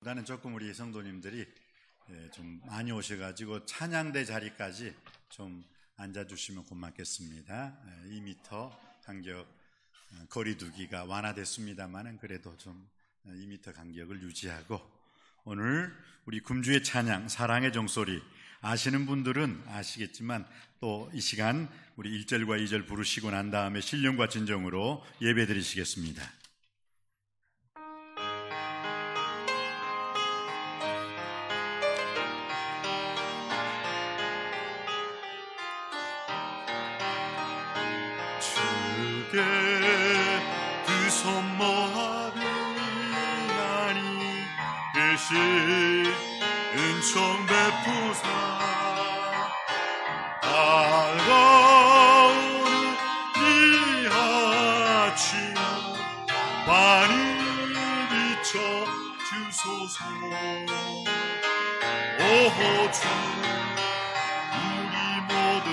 보다는 조금 우리 성도님들이 좀 많이 오셔가지고 찬양대 자리까지 좀 앉아주시면 고맙겠습니다. 2m 간격 거리두기가 완화됐습니다만은 그래도 좀 2m 간격을 유지하고, 오늘 우리 금주의 찬양 사랑의 종소리 아시는 분들은 아시겠지만 또 이 시간 우리 1절과 2절 부르시고 난 다음에 신령과 진정으로 예배 드리시겠습니다. 주께 두 손 모아 비나니 대신 은총 베푸사 다가오는 이 아침 많이 비춰 주소서. 오 주 우리 모든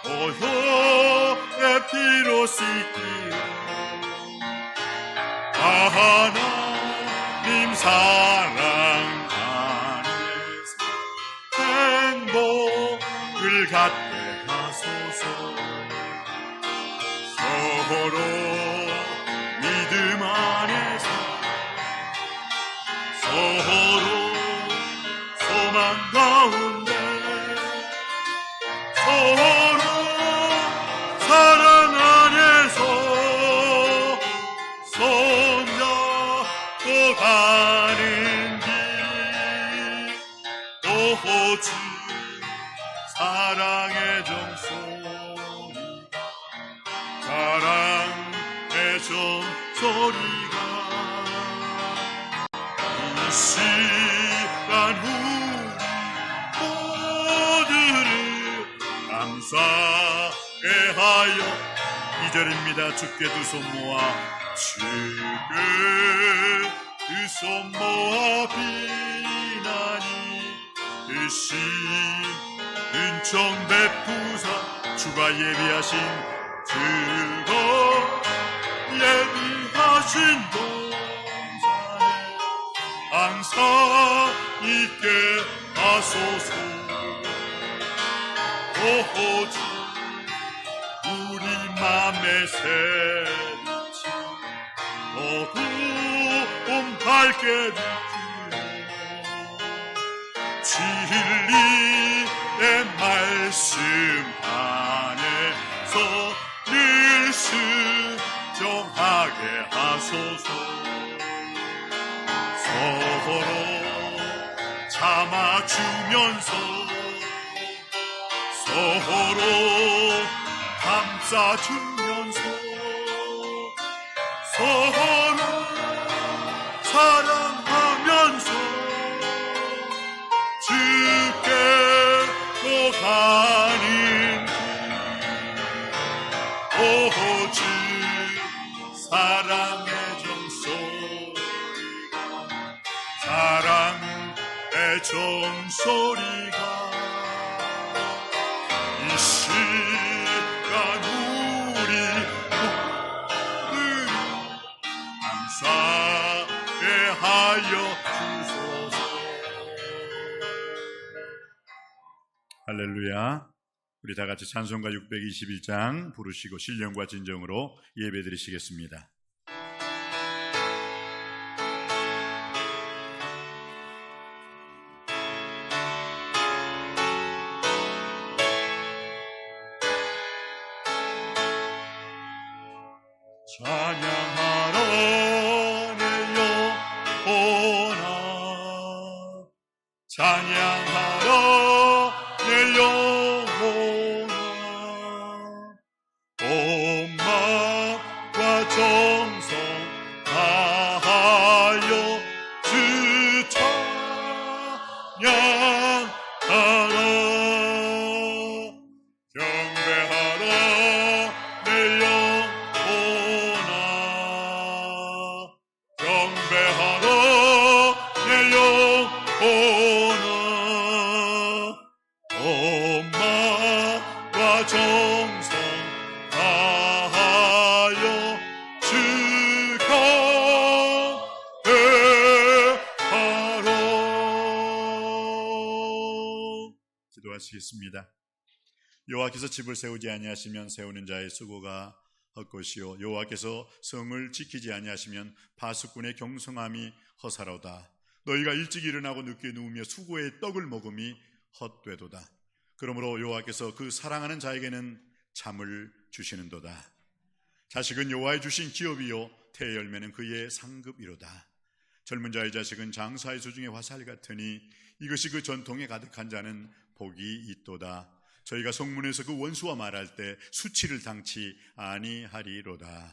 오효의 피로 씻기로 하나님 사랑 안에서 행복을 갖게 하소서. 서로 믿음 안에서 서로 소망 가운데 서로 사랑 안에서 손잡고 가는 길, 오주 사랑의 종소리 사랑의 종소리가 이 시간 우리 모두를 감사해 하여 2절입니다. 주께 두 손 모아 주께 두 손 모아 비나니 대신 은총 베푸사 주가 예비하신 동산에 항상 있게 하소서. 오호주 우리 맘에 새리치 어두움 밝게 비추어 진리의 말씀 안에서 늘 순종하게 하소서. 서로 참아주면서 서로 감싸주면서 서로 사랑하면서 주께로 가는 길, 오주 사랑의 종소리가 사랑의 종소리가 이 시간 우리 모두를 감사해 하여 주소서. 할렐루야. 우리 다 같이 찬송가 621장 부르시고 신령과 진정으로 예배 드리시겠습니다. 찬양하라 내 영혼아 찬양하라 내 영혼아 온 마음과 정성 다하여 주 찬양하라 경배하라 내 영혼아 경배하라 내 영혼아 엄마와 정성 다하여 주가 기도하시겠습니다. 여호와께서 집을 세우지 아니하시면 세우는 자의 수고가 헛것이요 여호와께서 성을 지키지 아니하시면 파수꾼의 경성함이 허사로다. 너희가 일찍 일어나고 늦게 누우며 수고의 떡을 먹음이 헛되도다. 그러므로 여호와께서 그 사랑하는 자에게는 잠을 주시는도다. 자식은 여호와의 주신 기업이요 태의 열매는 그의 상급이로다. 젊은 자의 자식은 장사의 수중의 화살 같으니 이것이 그 전통에 가득한 자는 복이 있도다. 저희가 성문에서 그 원수와 말할 때 수치를 당치 아니하리로다.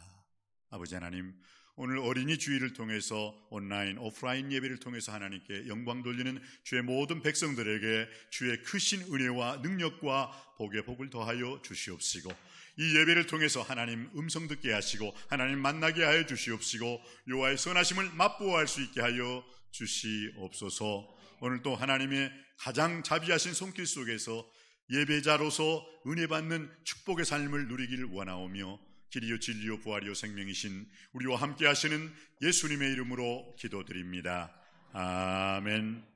아버지 하나님, 오늘 어린이 주일을 통해서 온라인, 오프라인 예배를 통해서 하나님께 영광 돌리는 주의 모든 백성들에게 주의 크신 은혜와 능력과 복의 복을 더하여 주시옵시고, 이 예배를 통해서 하나님 음성 듣게 하시고 하나님 만나게 하여 주시옵시고 여호와의 선하심을 맛보아할 수 있게 하여 주시옵소서. 오늘 또 하나님의 가장 자비하신 손길 속에서 예배자로서 은혜 받는 축복의 삶을 누리기를 원하오며 길이요 진리요 부활이요 생명이신 우리와 함께 하시는 예수님의 이름으로 기도드립니다. 아멘.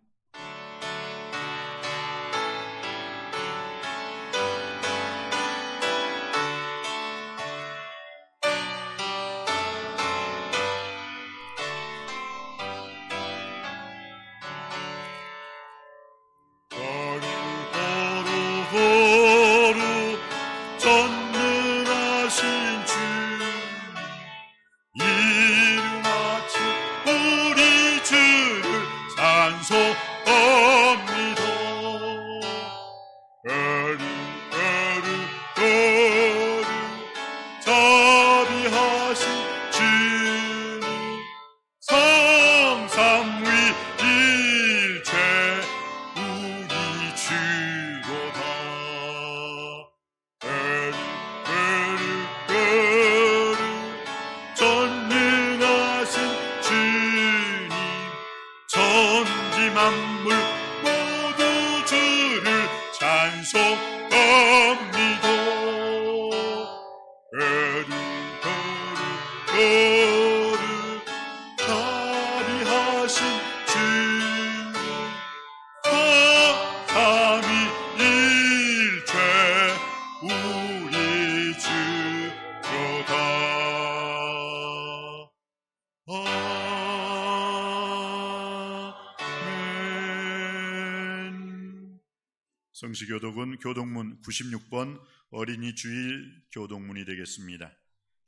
성시교독은 교독문 96번 어린이 주일 교독문이 되겠습니다.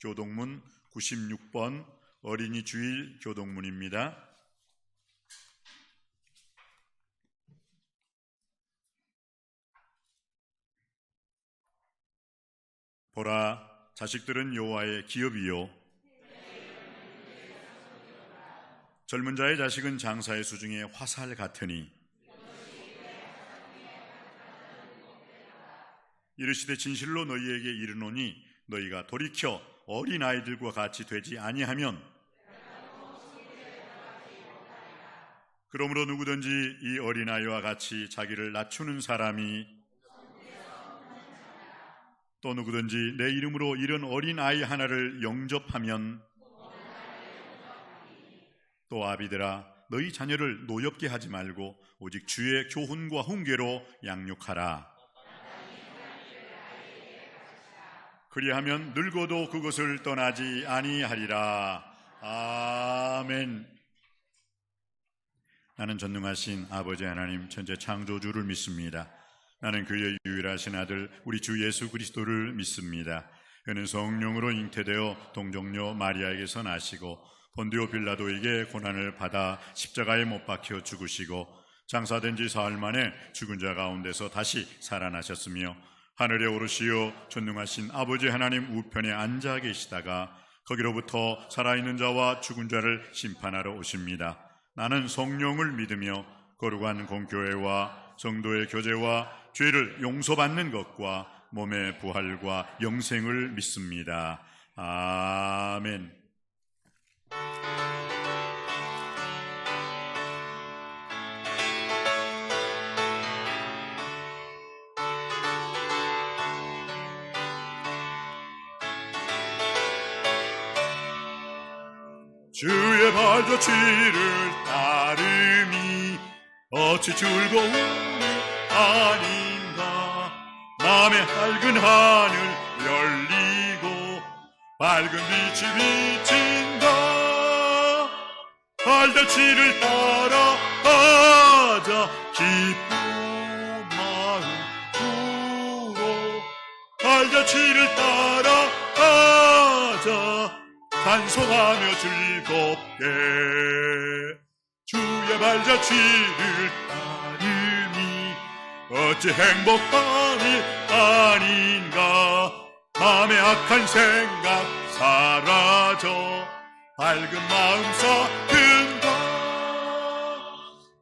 교독문 96번 어린이 주일 교독문입니다. 보라, 자식들은 여호와의 기업이요 젊은 자의 자식은 장사의 수중에 화살 같으니 이르시되 진실로 너희에게 이르노니 너희가 돌이켜 어린아이들과 같이 되지 아니하면 그러므로 누구든지 이 어린아이와 같이 자기를 낮추는 사람이 또 누구든지 내 이름으로 이런 어린아이 하나를 영접하면 또 아비들아 너희 자녀를 노엽게 하지 말고 오직 주의 교훈과 훈계로 양육하라. 그리하면 늙어도 그것을 떠나지 아니하리라. 아멘. 나는 전능하신 아버지 하나님 천재 창조주를 믿습니다. 나는 그의 유일하신 아들 우리 주 예수 그리스도를 믿습니다. 그는 성령으로 잉태되어 동정녀 마리아에게서 나시고 본디오 빌라도에게 고난을 받아 십자가에 못 박혀 죽으시고 장사된 지 사흘 만에 죽은 자 가운데서 다시 살아나셨으며 하늘에 오르시어 전능하신 아버지 하나님 우편에 앉아 계시다가 거기로부터 살아있는 자와 죽은 자를 심판하러 오십니다. 나는 성령을 믿으며 거룩한 공교회와 성도의 교제와 죄를 용서받는 것과 몸의 부활과 영생을 믿습니다. 아멘. 주의 발자취를 따르니 어찌 즐거움이 아닌가. 마음의 밝은 하늘 열리고 밝은 빛이 비친다. 발자취를 따라 가자 기쁜 마음으로. 발자취를 따라 가자 찬송하며 즐겁게. 주의 발자취를 따르니 어찌 행복함이 아닌가. 마음의 악한 생각 사라져 밝은 마음 사든가.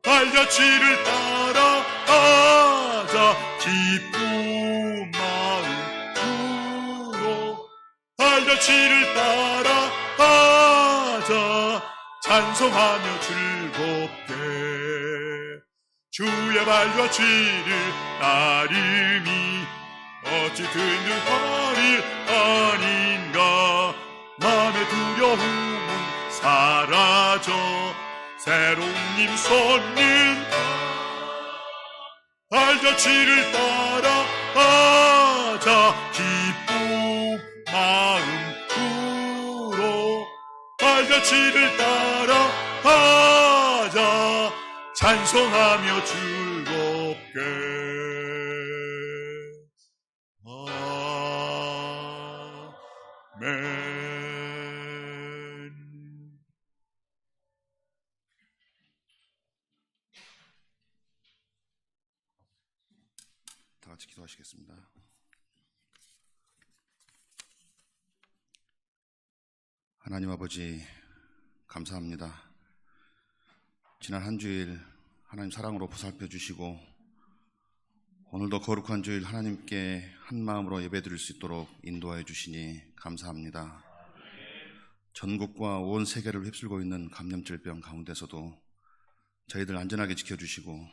발자취를 따라 가자 기쁜 마음으로. 발자취를 따라 가자 찬송하며 즐겁게. 주의 발자취를 따르니 어찌 든든한 일 아닌가. 마음의 두려움은 사라져 새로운 힘 솟는다. 발자취를 따라 가자 기쁜 마음으로. 발자취를 따라 가자 찬송하며 즐겁게. 아멘. 다 같이 기도하시겠습니다. 하나님 아버지, 감사합니다. 지난 한 주일 하나님 사랑으로 보살펴 주시고 오늘도 거룩한 주일 하나님께 한 마음으로 예배드릴 수 있도록 인도하여 주시니 감사합니다. 전국과 온 세계를 휩쓸고 있는 감염질병 가운데서도 저희들 안전하게 지켜주시고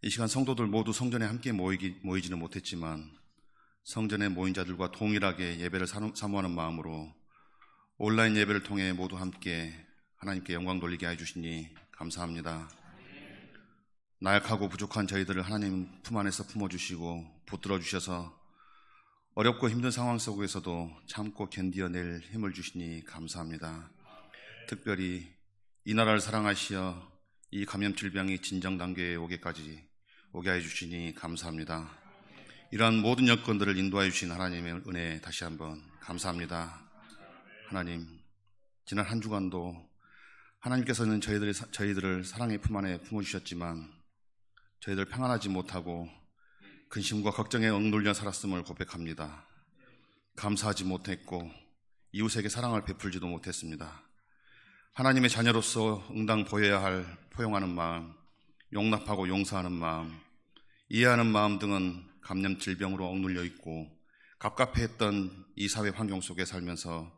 이 시간 성도들 모두 성전에 함께 모이지는 못했지만 성전에 모인 자들과 동일하게 예배를 사모하는 마음으로 온라인 예배를 통해 모두 함께 하나님께 영광 돌리게 해주시니 감사합니다. 나약하고 부족한 저희들을 하나님 품 안에서 품어주시고 붙들어 주셔서 어렵고 힘든 상황 속에서도 참고 견디어낼 힘을 주시니 감사합니다. 특별히 이 나라를 사랑하시어 이 감염 질병이 진정 단계에 오게 해 주시니 감사합니다. 이러한 모든 여건들을 인도하여 주신 하나님의 은혜 다시 한번 감사합니다. 하나님, 지난 한 주간도 하나님께서는 저희들을 사랑의 품 안에 품어주셨지만 저희들 평안하지 못하고 근심과 걱정에 억눌려 살았음을 고백합니다. 감사하지 못했고 이웃에게 사랑을 베풀지도 못했습니다. 하나님의 자녀로서 응당 보여야 할 포용하는 마음, 용납하고 용서하는 마음, 이해하는 마음 등은 감염 질병으로 억눌려 있고 갑갑해했던 이 사회 환경 속에 살면서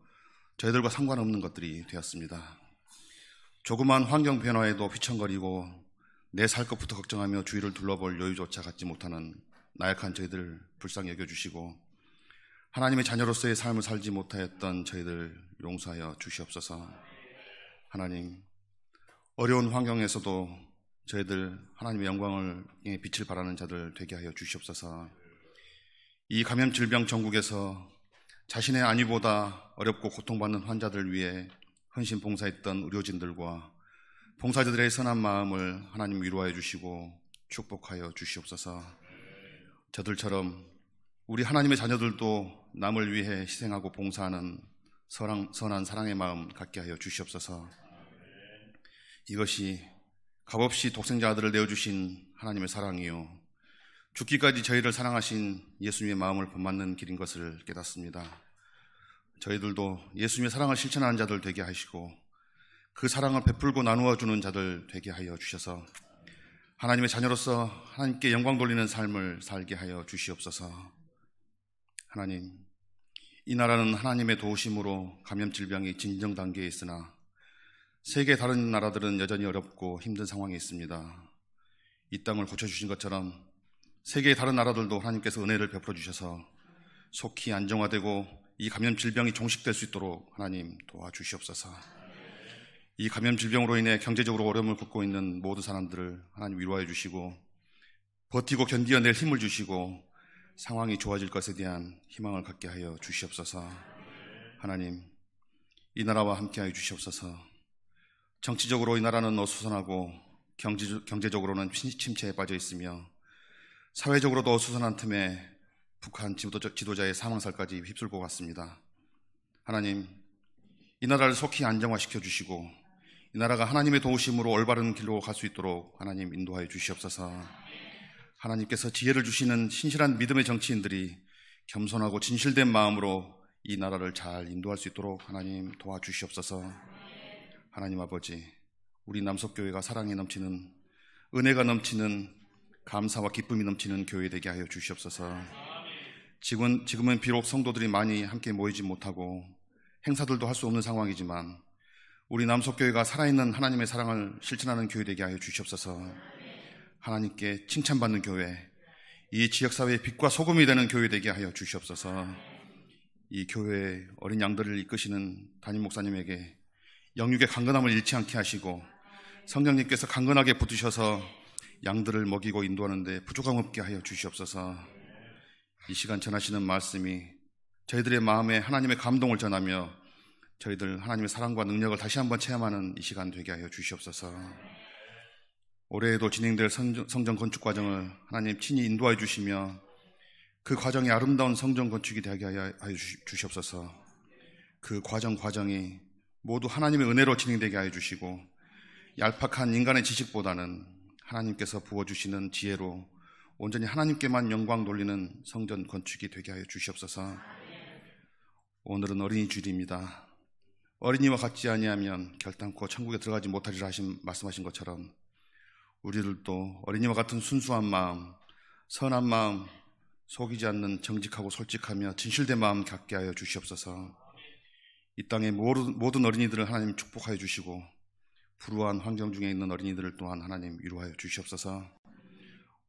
저희들과 상관없는 것들이 되었습니다. 조그만 환경 변화에도 휘청거리고 내 살 것부터 걱정하며 주위를 둘러볼 여유조차 갖지 못하는 나약한 저희들 불쌍히 여겨주시고 하나님의 자녀로서의 삶을 살지 못하였던 저희들 용서하여 주시옵소서. 하나님, 어려운 환경에서도 저희들 하나님의 영광을 빛을 발하는 자들 되게 하여 주시옵소서. 이 감염 질병 전국에서 자신의 안위보다 어렵고 고통받는 환자들 위해 헌신 봉사했던 의료진들과 봉사자들의 선한 마음을 하나님 위로하여 주시고 축복하여 주시옵소서. 저들처럼 우리 하나님의 자녀들도 남을 위해 희생하고 봉사하는 선한 사랑의 마음 갖게 하여 주시옵소서. 이것이 값없이 독생자 아들을 내어주신 하나님의 사랑이요 죽기까지 저희를 사랑하신 예수님의 마음을 본받는 길인 것을 깨닫습니다. 저희들도 예수님의 사랑을 실천하는 자들 되게 하시고 그 사랑을 베풀고 나누어 주는 자들 되게 하여 주셔서 하나님의 자녀로서 하나님께 영광 돌리는 삶을 살게 하여 주시옵소서. 하나님, 이 나라는 하나님의 도우심으로 감염 질병이 진정 단계에 있으나 세계 다른 나라들은 여전히 어렵고 힘든 상황에 있습니다. 이 땅을 고쳐주신 것처럼 세계의 다른 나라들도 하나님께서 은혜를 베풀어 주셔서 속히 안정화되고 이 감염 질병이 종식될 수 있도록 하나님 도와주시옵소서. 이 감염 질병으로 인해 경제적으로 어려움을 겪고 있는 모든 사람들을 하나님 위로해 주시고 버티고 견디어낼 힘을 주시고 상황이 좋아질 것에 대한 희망을 갖게 하여 주시옵소서. 하나님, 이 나라와 함께하여 주시옵소서. 정치적으로 이 나라는 어수선하고 경제적으로는 침체에 빠져 있으며 사회적으로도 어수선한 틈에 북한 지도자의 사망설까지 휩쓸고 갔습니다. 하나님, 이 나라를 속히 안정화시켜 주시고 이 나라가 하나님의 도우심으로 올바른 길로 갈 수 있도록 하나님 인도하여 주시옵소서. 하나님께서 지혜를 주시는 신실한 믿음의 정치인들이 겸손하고 진실된 마음으로 이 나라를 잘 인도할 수 있도록 하나님 도와주시옵소서. 하나님 아버지, 우리 남석교회가 사랑이 넘치는, 은혜가 넘치는, 감사와 기쁨이 넘치는 교회 되게 하여 주시옵소서. 지금은 비록 성도들이 많이 함께 모이지 못하고 행사들도 할 수 없는 상황이지만 우리 남석교회가 살아있는 하나님의 사랑을 실천하는 교회 되게 하여 주시옵소서. 하나님께 칭찬받는 교회, 이 지역사회의 빛과 소금이 되는 교회 되게 하여 주시옵소서. 이 교회의 어린 양들을 이끄시는 담임 목사님에게 영육의 강건함을 잃지 않게 하시고 성령님께서 강건하게 붙으셔서 양들을 먹이고 인도하는 데 부족함 없게 하여 주시옵소서. 이 시간 전하시는 말씀이 저희들의 마음에 하나님의 감동을 전하며 저희들 하나님의 사랑과 능력을 다시 한번 체험하는 이 시간 되게 하여 주시옵소서. 올해에도 진행될 성전 건축 과정을 하나님 친히 인도하여 주시며 그 과정이 아름다운 성전 건축이 되게 하여 주시옵소서. 그 과정이 모두 하나님의 은혜로 진행되게 하여 주시고 얄팍한 인간의 지식보다는 하나님께서 부어주시는 지혜로 온전히 하나님께만 영광 돌리는 성전 건축이 되게 하여 주시옵소서. 오늘은 어린이 주일입니다. 어린이와 같지 아니하면 결단코 천국에 들어가지 못하리라 말씀하신 것처럼 우리들도 어린이와 같은 순수한 마음, 선한 마음, 속이지 않는 정직하고 솔직하며 진실된 마음 갖게 하여 주시옵소서. 이 땅의 모든 어린이들을 하나님 축복하여 주시고 불우한 환경 중에 있는 어린이들을 또한 하나님 위로하여 주시옵소서.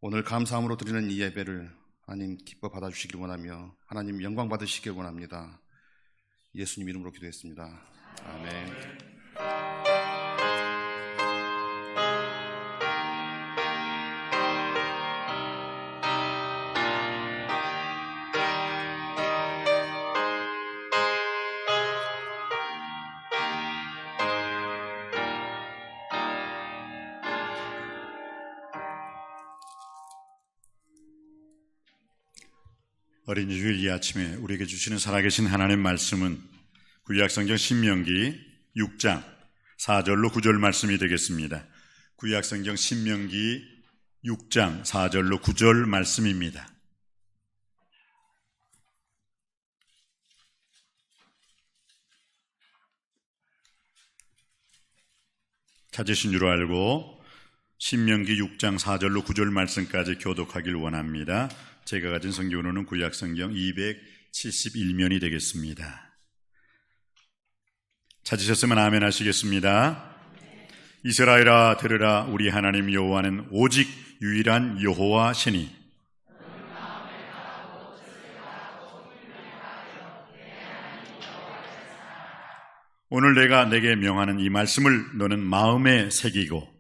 오늘 감사함으로 드리는 이 예배를 하나님 기뻐 받아주시길 원하며 하나님 영광 받으시길 원합니다. 예수님 이름으로 기도했습니다. 아멘. 어린이 주일 이 아침에 우리에게 주시는 살아계신 하나님의 말씀은 구약성경 신명기 6장 4절로 9절 말씀이 되겠습니다. 구약성경 신명기 6장 4절로 9절 말씀입니다. 찾으신 줄 알고 신명기 6장 4절로 9절 말씀까지 교독하길 원합니다. 제가 가진 성경으로는 구약성경 271면이 되겠습니다. 찾으셨으면 아멘 하시겠습니다. 이스라엘아 들으라, 우리 하나님 여호와는 오직 유일한 여호와 시니 오늘 내가 내게 명하는 이 말씀을 너는 마음에 새기고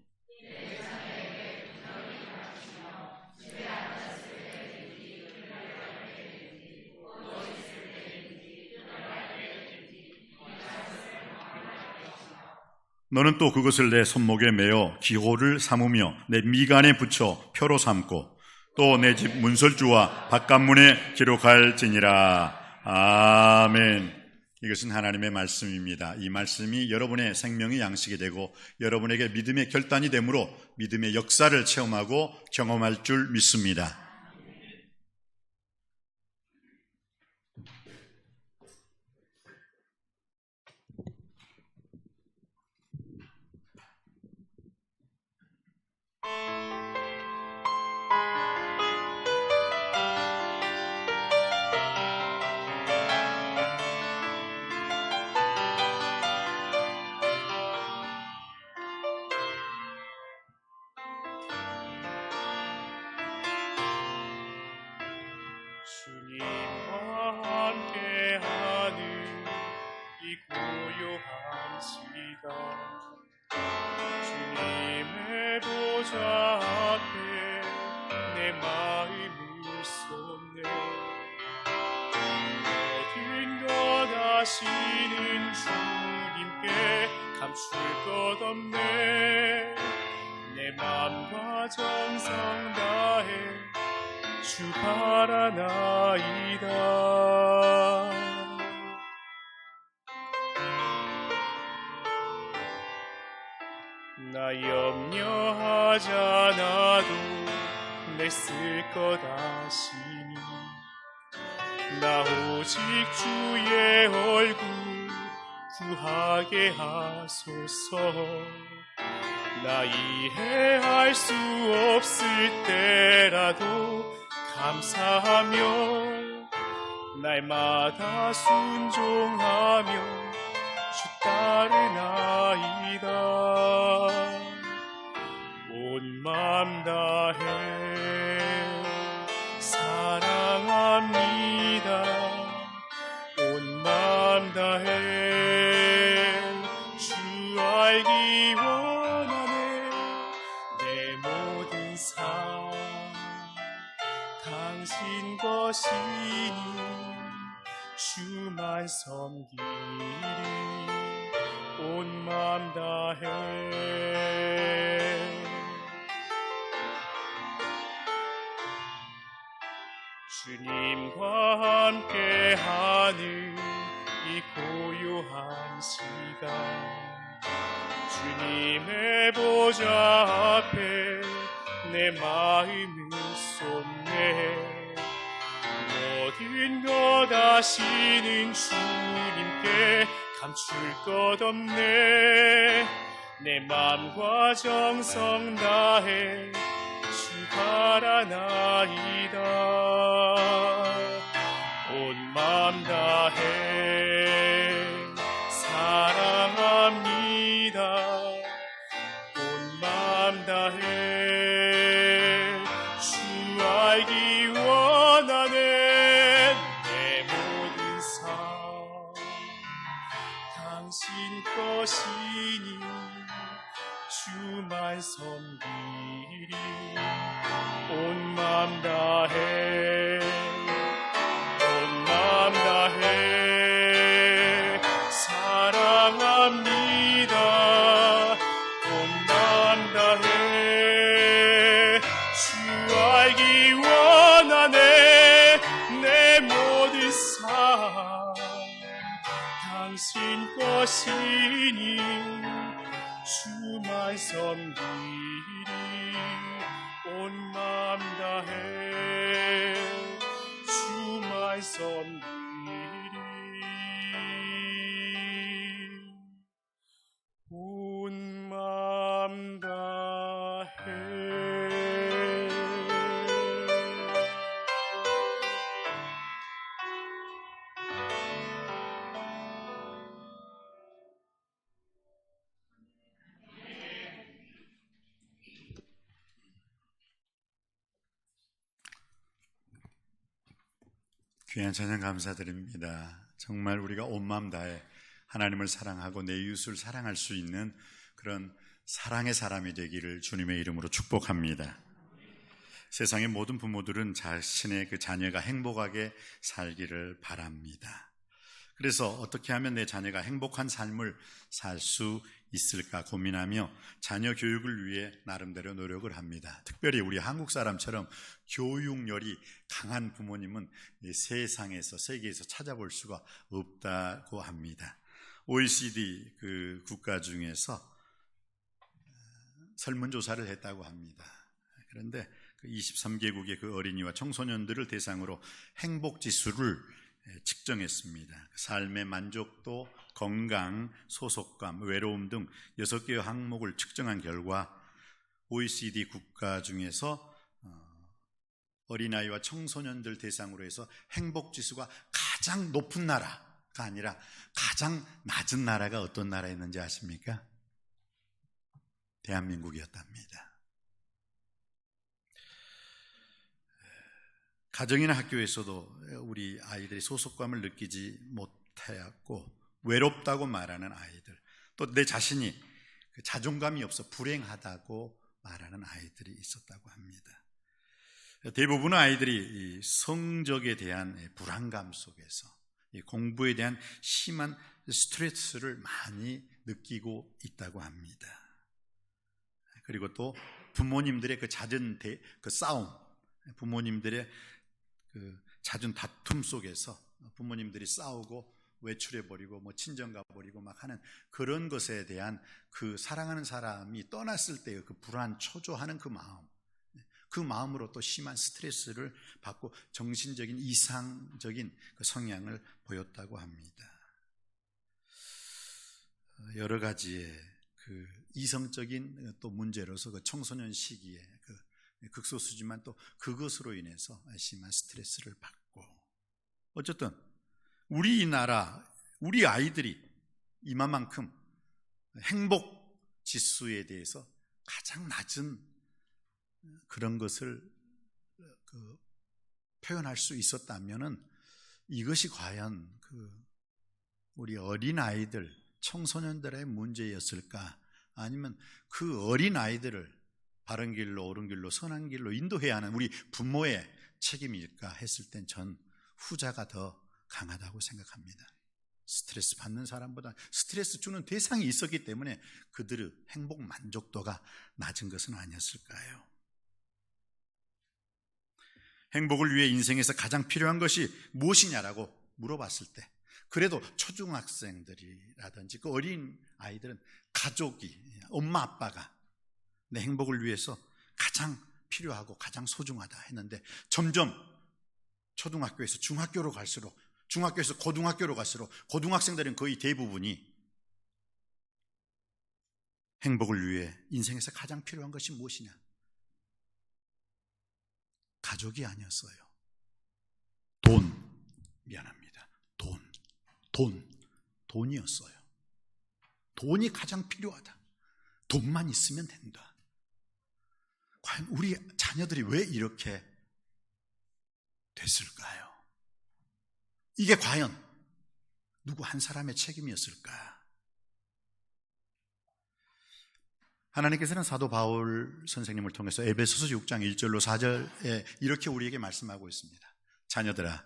너는 또 그것을 내 손목에 매어 기호를 삼으며 내 미간에 붙여 표로 삼고 또 내 집 문설주와 바깥문에 기록할지니라. 아멘. 이것은 하나님의 말씀입니다. 이 말씀이 여러분의 생명의 양식이 되고 여러분에게 믿음의 결단이 되므로 믿음의 역사를 체험하고 경험할 줄 믿습니다. 감출 것 없네. 내 맘과 정성 다해 주 바라나이다. 나 염려하지 않아도 내 쓸 것 아시니 나 오직 주의 얼굴 구하게 하소서. 나 이해할 수 없을 때라도 감사하며 날마다 순종하며 주 따르나이다. 온 맘 다해 사랑합니다. 온 맘 다해 주 알기 원하네. 내 모든 삶 당신 것이니 주만 섬기리. 온 맘 다해 주님과 함께하는 이 고요한 시간 주님의 보좌 앞에 내 마음을 쏟네. 모든 것 아시는 주님께 감출 것 없네. 내 맘과 정성 다해 주 바라나이다. 온 맘 다해 사랑합니다. 온 맘 다해 주 알기 원하네. 내 모든 삶 당신 것이니 주만 섬기리. 온 맘 다해 온 맘 다해 사랑합니다. 온 맘 다해 주 알기 원하네. 내 모든 삶 당신 것이니 주만 섬기리. 온 맘 다해 주만 섬기리. 온 맘 다해 귀한 찬양 감사드립니다. 정말 우리가 온 마음 다해 하나님을 사랑하고 내 이웃을 사랑할 수 있는 그런 사랑의 사람이 되기를 주님의 이름으로 축복합니다. 세상의 모든 부모들은 자신의 그 자녀가 행복하게 살기를 바랍니다. 그래서 어떻게 하면 내 자녀가 행복한 삶을 살 수 있을까 고민하며 자녀 교육을 위해 나름대로 노력을 합니다. 특별히 우리 한국 사람처럼 교육열이 강한 부모님은 세상에서 세계에서 찾아볼 수가 없다고 합니다. OECD 그 국가 중에서 설문조사를 했다고 합니다. 그런데 그 23개국의 그 어린이와 청소년들을 대상으로 행복지수를 측정했습니다. 삶의 만족도, 건강, 소속감, 외로움 등 6개의 항목을 측정한 결과 OECD 국가 중에서 어린아이와 청소년들 대상으로 해서 행복지수가 가장 높은 나라가 아니라 가장 낮은 나라가 어떤 나라였는지 아십니까? 대한민국이었답니다. 가정이나 학교에서도 우리 아이들이 소속감을 느끼지 못하였고 외롭다고 말하는 아이들, 또 내 자신이 자존감이 없어 불행하다고 말하는 아이들이 있었다고 합니다. 대부분의 아이들이 성적에 대한 불안감 속에서 공부에 대한 심한 스트레스를 많이 느끼고 있다고 합니다. 그리고 또 부모님들의 그 잦은 그 싸움, 부모님들의 그 잦은 다툼 속에서 부모님들이 싸우고 외출해버리고 뭐 친정 가버리고 막 하는 그런 것에 대한 그 사랑하는 사람이 떠났을 때의 그 불안, 초조하는 그 마음, 그 마음으로 또 심한 스트레스를 받고 정신적인 이상적인 그 성향을 보였다고 합니다. 여러 가지의 그 이성적인 또 문제로서 그 청소년 시기에 그 극소수지만 또 그것으로 인해서 심한 스트레스를 받고, 어쨌든 우리 나라, 우리 아이들이 이만큼 행복 지수에 대해서 가장 낮은 그런 것을 표현할 수 있었다면은 이것이 과연 우리 어린 아이들, 청소년들의 문제였을까? 아니면 그 어린 아이들을 바른 길로, 옳은 길로, 선한 길로 인도해야 하는 우리 부모의 책임일까 했을 땐 전 후자가 더 강하다고 생각합니다. 스트레스 받는 사람보다 스트레스 주는 대상이 있었기 때문에 그들의 행복 만족도가 낮은 것은 아니었을까요? 행복을 위해 인생에서 가장 필요한 것이 무엇이냐라고 물어봤을 때, 그래도 초중학생들이라든지 그 어린 아이들은 가족이, 엄마 아빠가 내 행복을 위해서 가장 필요하고 가장 소중하다 했는데, 점점 초등학교에서 중학교로 갈수록, 중학교에서 고등학교로 갈수록 고등학생들은 거의 대부분이 행복을 위해 인생에서 가장 필요한 것이 무엇이냐? 가족이 아니었어요. 미안합니다. 돈이었어요. 돈이 가장 필요하다. 돈만 있으면 된다. 과연 우리 자녀들이 왜 이렇게 됐을까요? 이게 과연 누구 한 사람의 책임이었을까? 하나님께서는 사도 바울 선생님을 통해서 에베소서 6장 1절로 4절에 이렇게 우리에게 말씀하고 있습니다. 자녀들아,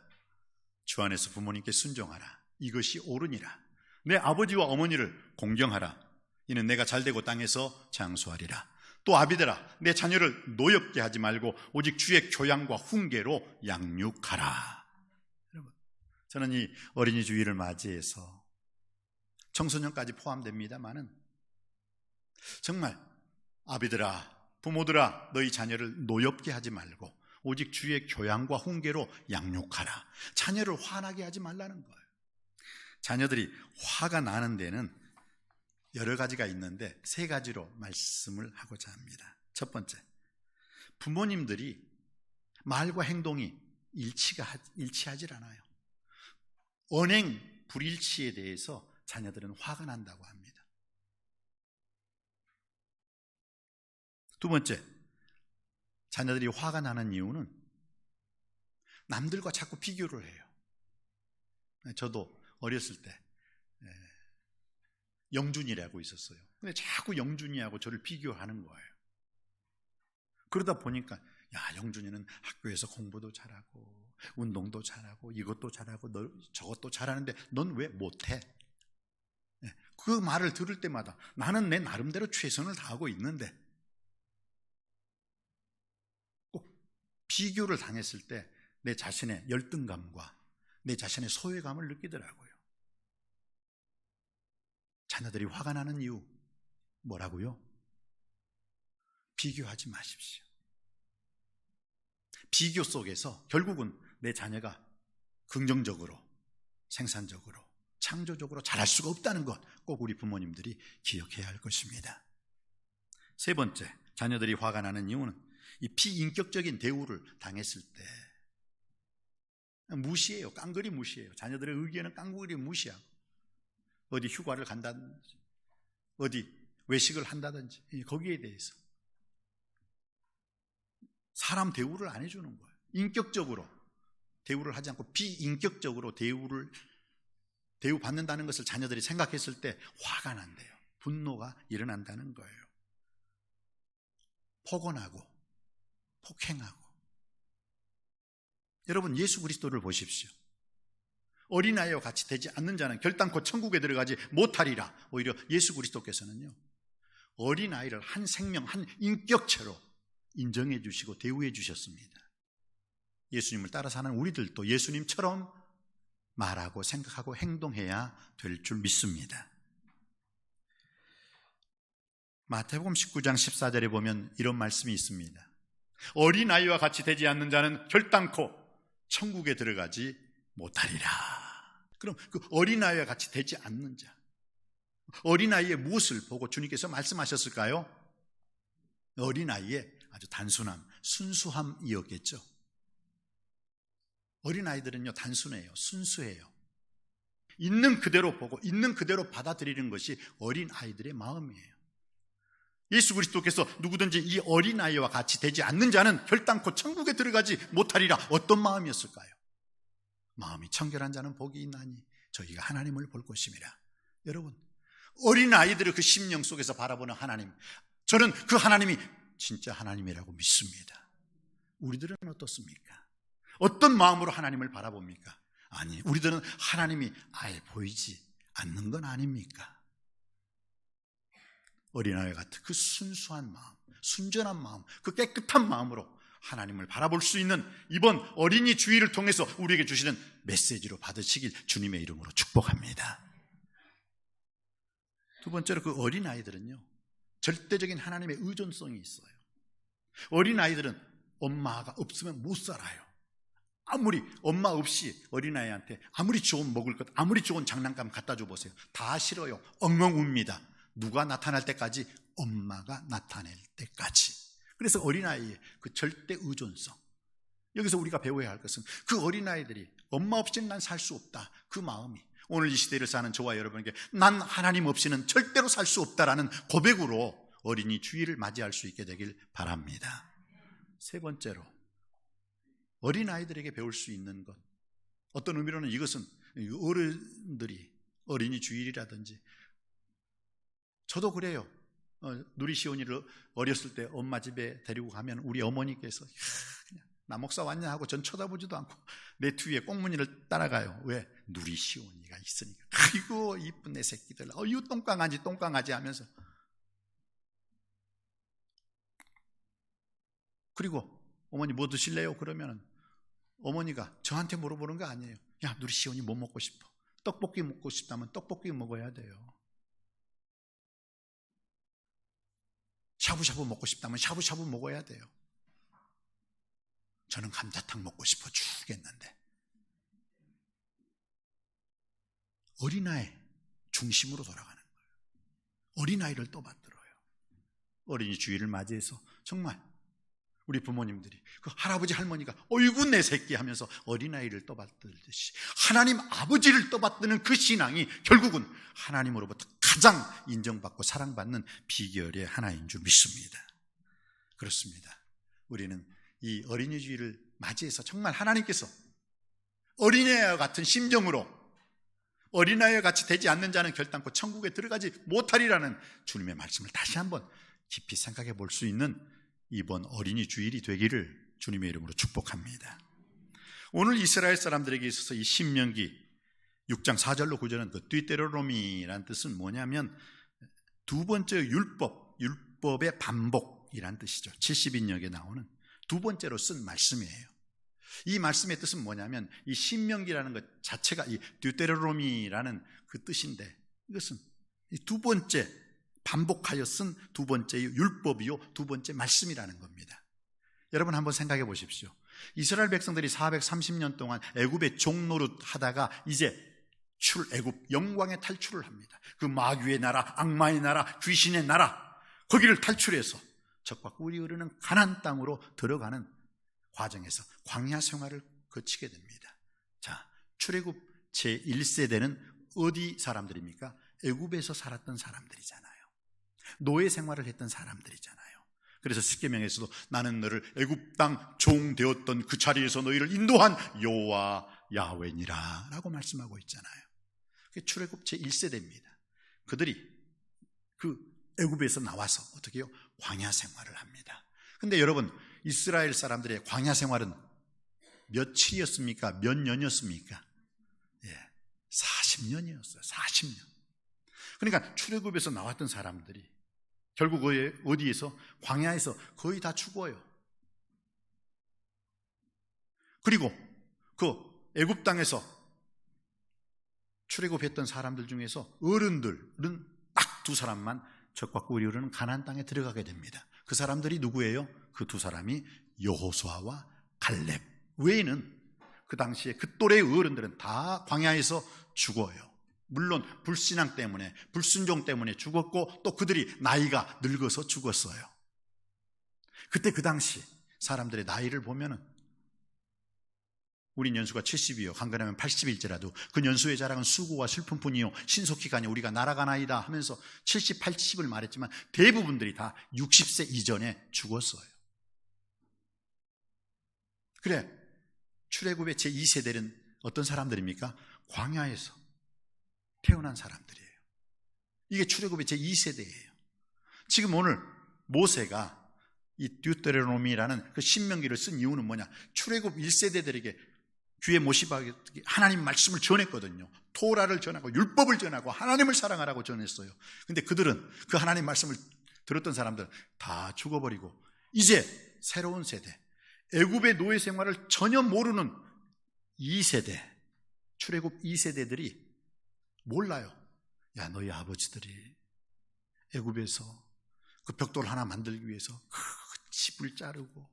주 안에서 부모님께 순종하라. 이것이 옳으니라. 내 아버지와 어머니를 공경하라. 이는 내가 잘되고 땅에서 장수하리라. 또 아비들아, 내 자녀를 노엽게 하지 말고 오직 주의 교양과 훈계로 양육하라. 여러분, 저는 이 어린이 주일을 맞이해서 청소년까지 포함됩니다만은 정말 아비들아, 부모들아, 너희 자녀를 노엽게 하지 말고 오직 주의 교양과 훈계로 양육하라. 자녀를 화나게 하지 말라는 거예요. 자녀들이 화가 나는 데는 여러 가지가 있는데 세 가지로 말씀을 하고자 합니다. 첫 번째, 부모님들이 말과 행동이 일치하질 않아요. 언행 불일치에 대해서 자녀들은 화가 난다고 합니다. 두 번째, 자녀들이 화가 나는 이유는 남들과 자꾸 비교를 해요. 저도 어렸을 때 영준이라고 있었어요. 근데 자꾸 영준이하고 저를 비교하는 거예요. 그러다 보니까 야, 영준이는 학교에서 공부도 잘하고 운동도 잘하고 이것도 잘하고 저것도 잘하는데 넌 왜 못해? 그 말을 들을 때마다 나는 내 나름대로 최선을 다하고 있는데, 꼭 비교를 당했을 때 내 자신의 열등감과 내 자신의 소외감을 느끼더라고요. 자녀들이 화가 나는 이유 뭐라고요? 비교하지 마십시오. 비교 속에서 결국은 내 자녀가 긍정적으로, 생산적으로, 창조적으로 잘할 수가 없다는 것 꼭 우리 부모님들이 기억해야 할 것입니다. 세 번째, 자녀들이 화가 나는 이유는 이 비인격적인 대우를 당했을 때 무시해요. 깡그리 무시해요. 자녀들의 의견은 깡그리 무시하고 어디 휴가를 간다든지 어디 외식을 한다든지 거기에 대해서 사람 대우를 안 해주는 거예요. 인격적으로 대우를 하지 않고 비인격적으로 대우받는다는 것을 자녀들이 생각했을 때 화가 난대요. 분노가 일어난다는 거예요. 폭언하고 폭행하고. 여러분, 예수 그리스도를 보십시오. 어린아이와 같이 되지 않는 자는 결단코 천국에 들어가지 못하리라. 오히려 예수 그리스도께서는요, 어린아이를 한 생명, 한 인격체로 인정해 주시고 대우해 주셨습니다. 예수님을 따라 사는 우리들도 예수님처럼 말하고 생각하고 행동해야 될 줄 믿습니다. 마태복음 19장 14절에 보면 이런 말씀이 있습니다. 어린아이와 같이 되지 않는 자는 결단코 천국에 들어가지 못하리라. 그럼 그 어린아이와 같이 되지 않는 자, 어린아이의 무엇을 보고 주님께서 말씀하셨을까요? 어린아이의 아주 단순함, 순수함이었겠죠. 어린아이들은요, 단순해요. 순수해요. 있는 그대로 보고 있는 그대로 받아들이는 것이 어린아이들의 마음이에요. 예수 그리스도께서 누구든지 이 어린아이와 같이 되지 않는 자는 결단코 천국에 들어가지 못하리라. 어떤 마음이었을까요? 마음이 청결한 자는 복이 있나니 저희가 하나님을 볼 것임이라. 여러분, 어린아이들의 그 심령 속에서 바라보는 하나님, 저는 그 하나님이 진짜 하나님이라고 믿습니다. 우리들은 어떻습니까? 어떤 마음으로 하나님을 바라봅니까? 아니, 우리들은 하나님이 아예 보이지 않는 건 아닙니까? 어린아이 같은 그 순수한 마음, 순전한 마음, 그 깨끗한 마음으로 하나님을 바라볼 수 있는 이번 어린이 주일을 통해서 우리에게 주시는 메시지로 받으시길 주님의 이름으로 축복합니다. 두 번째로 그 어린아이들은요, 절대적인 하나님의 의존성이 있어요. 어린아이들은 엄마가 없으면 못 살아요. 아무리 엄마 없이 어린아이한테 아무리 좋은 먹을 것, 아무리 좋은 장난감 갖다 줘 보세요. 다 싫어요. 엉엉 웁니다. 누가 나타날 때까지? 엄마가 나타낼 때까지. 그래서 어린아이의 그 절대 의존성, 여기서 우리가 배워야 할 것은 그 어린아이들이 엄마 없이는 난 살 수 없다, 그 마음이 오늘 이 시대를 사는 저와 여러분에게 난 하나님 없이는 절대로 살 수 없다라는 고백으로 어린이 주일을 맞이할 수 있게 되길 바랍니다. 세 번째로 어린아이들에게 배울 수 있는 것, 어떤 의미로는 이것은 어른들이 어린이 주일이라든지, 저도 그래요. 누리 시온이를 어렸을 때 엄마 집에 데리고 가면 우리 어머니께서 그냥 나 목사 왔냐 하고 전 쳐다보지도 않고 내 뒤에 꽁무니를 따라가요. 왜? 누리 시온이가 있으니까. 아이고 이쁜 내 새끼들, 어유 똥강아지 하면서. 그리고 어머니 뭐 드실래요? 그러면 어머니가 저한테 물어보는 거 아니에요. 야, 누리 시온이 뭐 먹고 싶어? 떡볶이 먹고 싶다면 떡볶이 먹어야 돼요. 샤브샤브 먹고 싶다면 샤브샤브 먹어야 돼요. 저는 감자탕 먹고 싶어 죽겠는데. 어린아이 중심으로 돌아가는 거예요. 어린아이를 떠받들어요. 어린이 주일을 맞이해서 정말 우리 부모님들이 그 할아버지 할머니가 어이구 내 새끼 하면서 어린아이를 떠받들듯이 하나님 아버지를 떠받드는 그 신앙이 결국은 하나님으로부터 가장 인정받고 사랑받는 비결의 하나인 줄 믿습니다. 그렇습니다. 우리는 이 어린이 주일을 맞이해서 정말 하나님께서 어린애와 같은 심정으로 어린아이와 같이 되지 않는 자는 결단코 천국에 들어가지 못하리라는 주님의 말씀을 다시 한번 깊이 생각해 볼 수 있는 이번 어린이 주일이 되기를 주님의 이름으로 축복합니다. 오늘 이스라엘 사람들에게 있어서 이 신명기 6장 4절로 9절은 그 뒤테로노미라는 뜻은 뭐냐면 두 번째 율법의 반복이란 뜻이죠. 70인역에 나오는 두 번째로 쓴 말씀이에요. 이 말씀의 뜻은 뭐냐면 이 신명기라는 것 자체가 이 뒤테로노미라는 그 뜻인데, 이것은 이 두 번째 반복하여 쓴 두 번째 율법이요 두 번째 말씀이라는 겁니다. 여러분 한번 생각해 보십시오. 이스라엘 백성들이 430년 동안 애굽의 종노릇 하다가 이제 애굽 영광의 탈출을 합니다. 그 마귀의 나라, 악마의 나라, 귀신의 나라, 거기를 탈출해서 적과 꿀이 흐르는 가나안 땅으로 들어가는 과정에서 광야 생활을 거치게 됩니다. 자, 출애굽 제1세대는 어디 사람들입니까? 애굽에서 살았던 사람들이잖아요. 노예 생활을 했던 사람들이잖아요. 그래서 십계명에서도 나는 너를 애굽 땅 종 되었던 그 자리에서 너희를 인도한 여호와 야훼니라 라고 말씀하고 있잖아요. 그게 출애굽 제1세대입니다. 그들이 그 애굽에서 나와서 어떻게 해요? 광야 생활을 합니다. 근데 여러분, 이스라엘 사람들의 광야 생활은 며칠이었습니까? 몇 년이었습니까? 예. 40년이었어요. 40년. 그러니까 출애굽에서 나왔던 사람들이 결국 어디에서? 광야에서 거의 다 죽어요. 그리고 그 애굽 땅에서 출애굽했던 사람들 중에서 어른들은 딱 두 사람만 적과 꿀이 흐르는 가나안 땅에 들어가게 됩니다. 그 사람들이 누구예요? 그 두 사람이 여호수아와 갈렙 외에는 그 당시에 그 또래의 어른들은 다 광야에서 죽어요. 물론 불신앙 때문에, 불순종 때문에 죽었고 또 그들이 나이가 늙어서 죽었어요. 그때 그 당시 사람들의 나이를 보면은 우린 연수가 70이요 간간하면 80일째라도 그 연수의 자랑은 수고와 슬픔뿐이요 신속히가니 우리가 날아가나이다 하면서 70, 80을 말했지만 대부분들이 다 60세 이전에 죽었어요. 그래, 출애굽의 제2세대는 어떤 사람들입니까? 광야에서 태어난 사람들이에요. 이게 출애굽의 제2세대예요. 지금 오늘 모세가 이 듀테로노미라는 그 신명기를 쓴 이유는 뭐냐? 출애굽 1세대들에게 귀에 못입하게 하나님 말씀을 전했거든요. 토라를 전하고 율법을 전하고 하나님을 사랑하라고 전했어요. 근데 그들은 그 하나님 말씀을 들었던 사람들 다 죽어버리고 이제 새로운 세대, 애굽의 노예 생활을 전혀 모르는 2세대, 출애굽 2세대들이 몰라요. 야, 너희 아버지들이 애굽에서 그 벽돌 하나 만들기 위해서 그 집을 자르고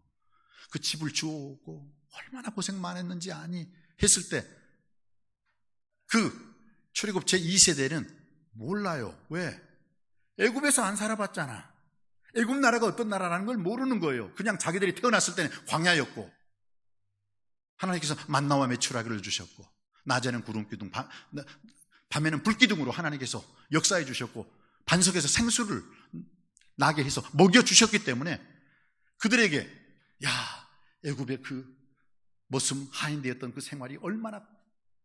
그 집을 주워오고 얼마나 고생 많았는지 아니? 했을 때 그 출애굽 제2세대는 몰라요. 왜? 애굽에서 안 살아봤잖아. 애굽 나라가 어떤 나라라는 걸 모르는 거예요. 그냥 자기들이 태어났을 때는 광야였고 하나님께서 만나와 메추라기를 주셨고 낮에는 구름기둥, 밤에는 불기둥으로 하나님께서 역사해 주셨고 반석에서 생수를 나게 해서 먹여주셨기 때문에 그들에게 야, 애굽의 그 머슴 하인되었던 그 생활이 얼마나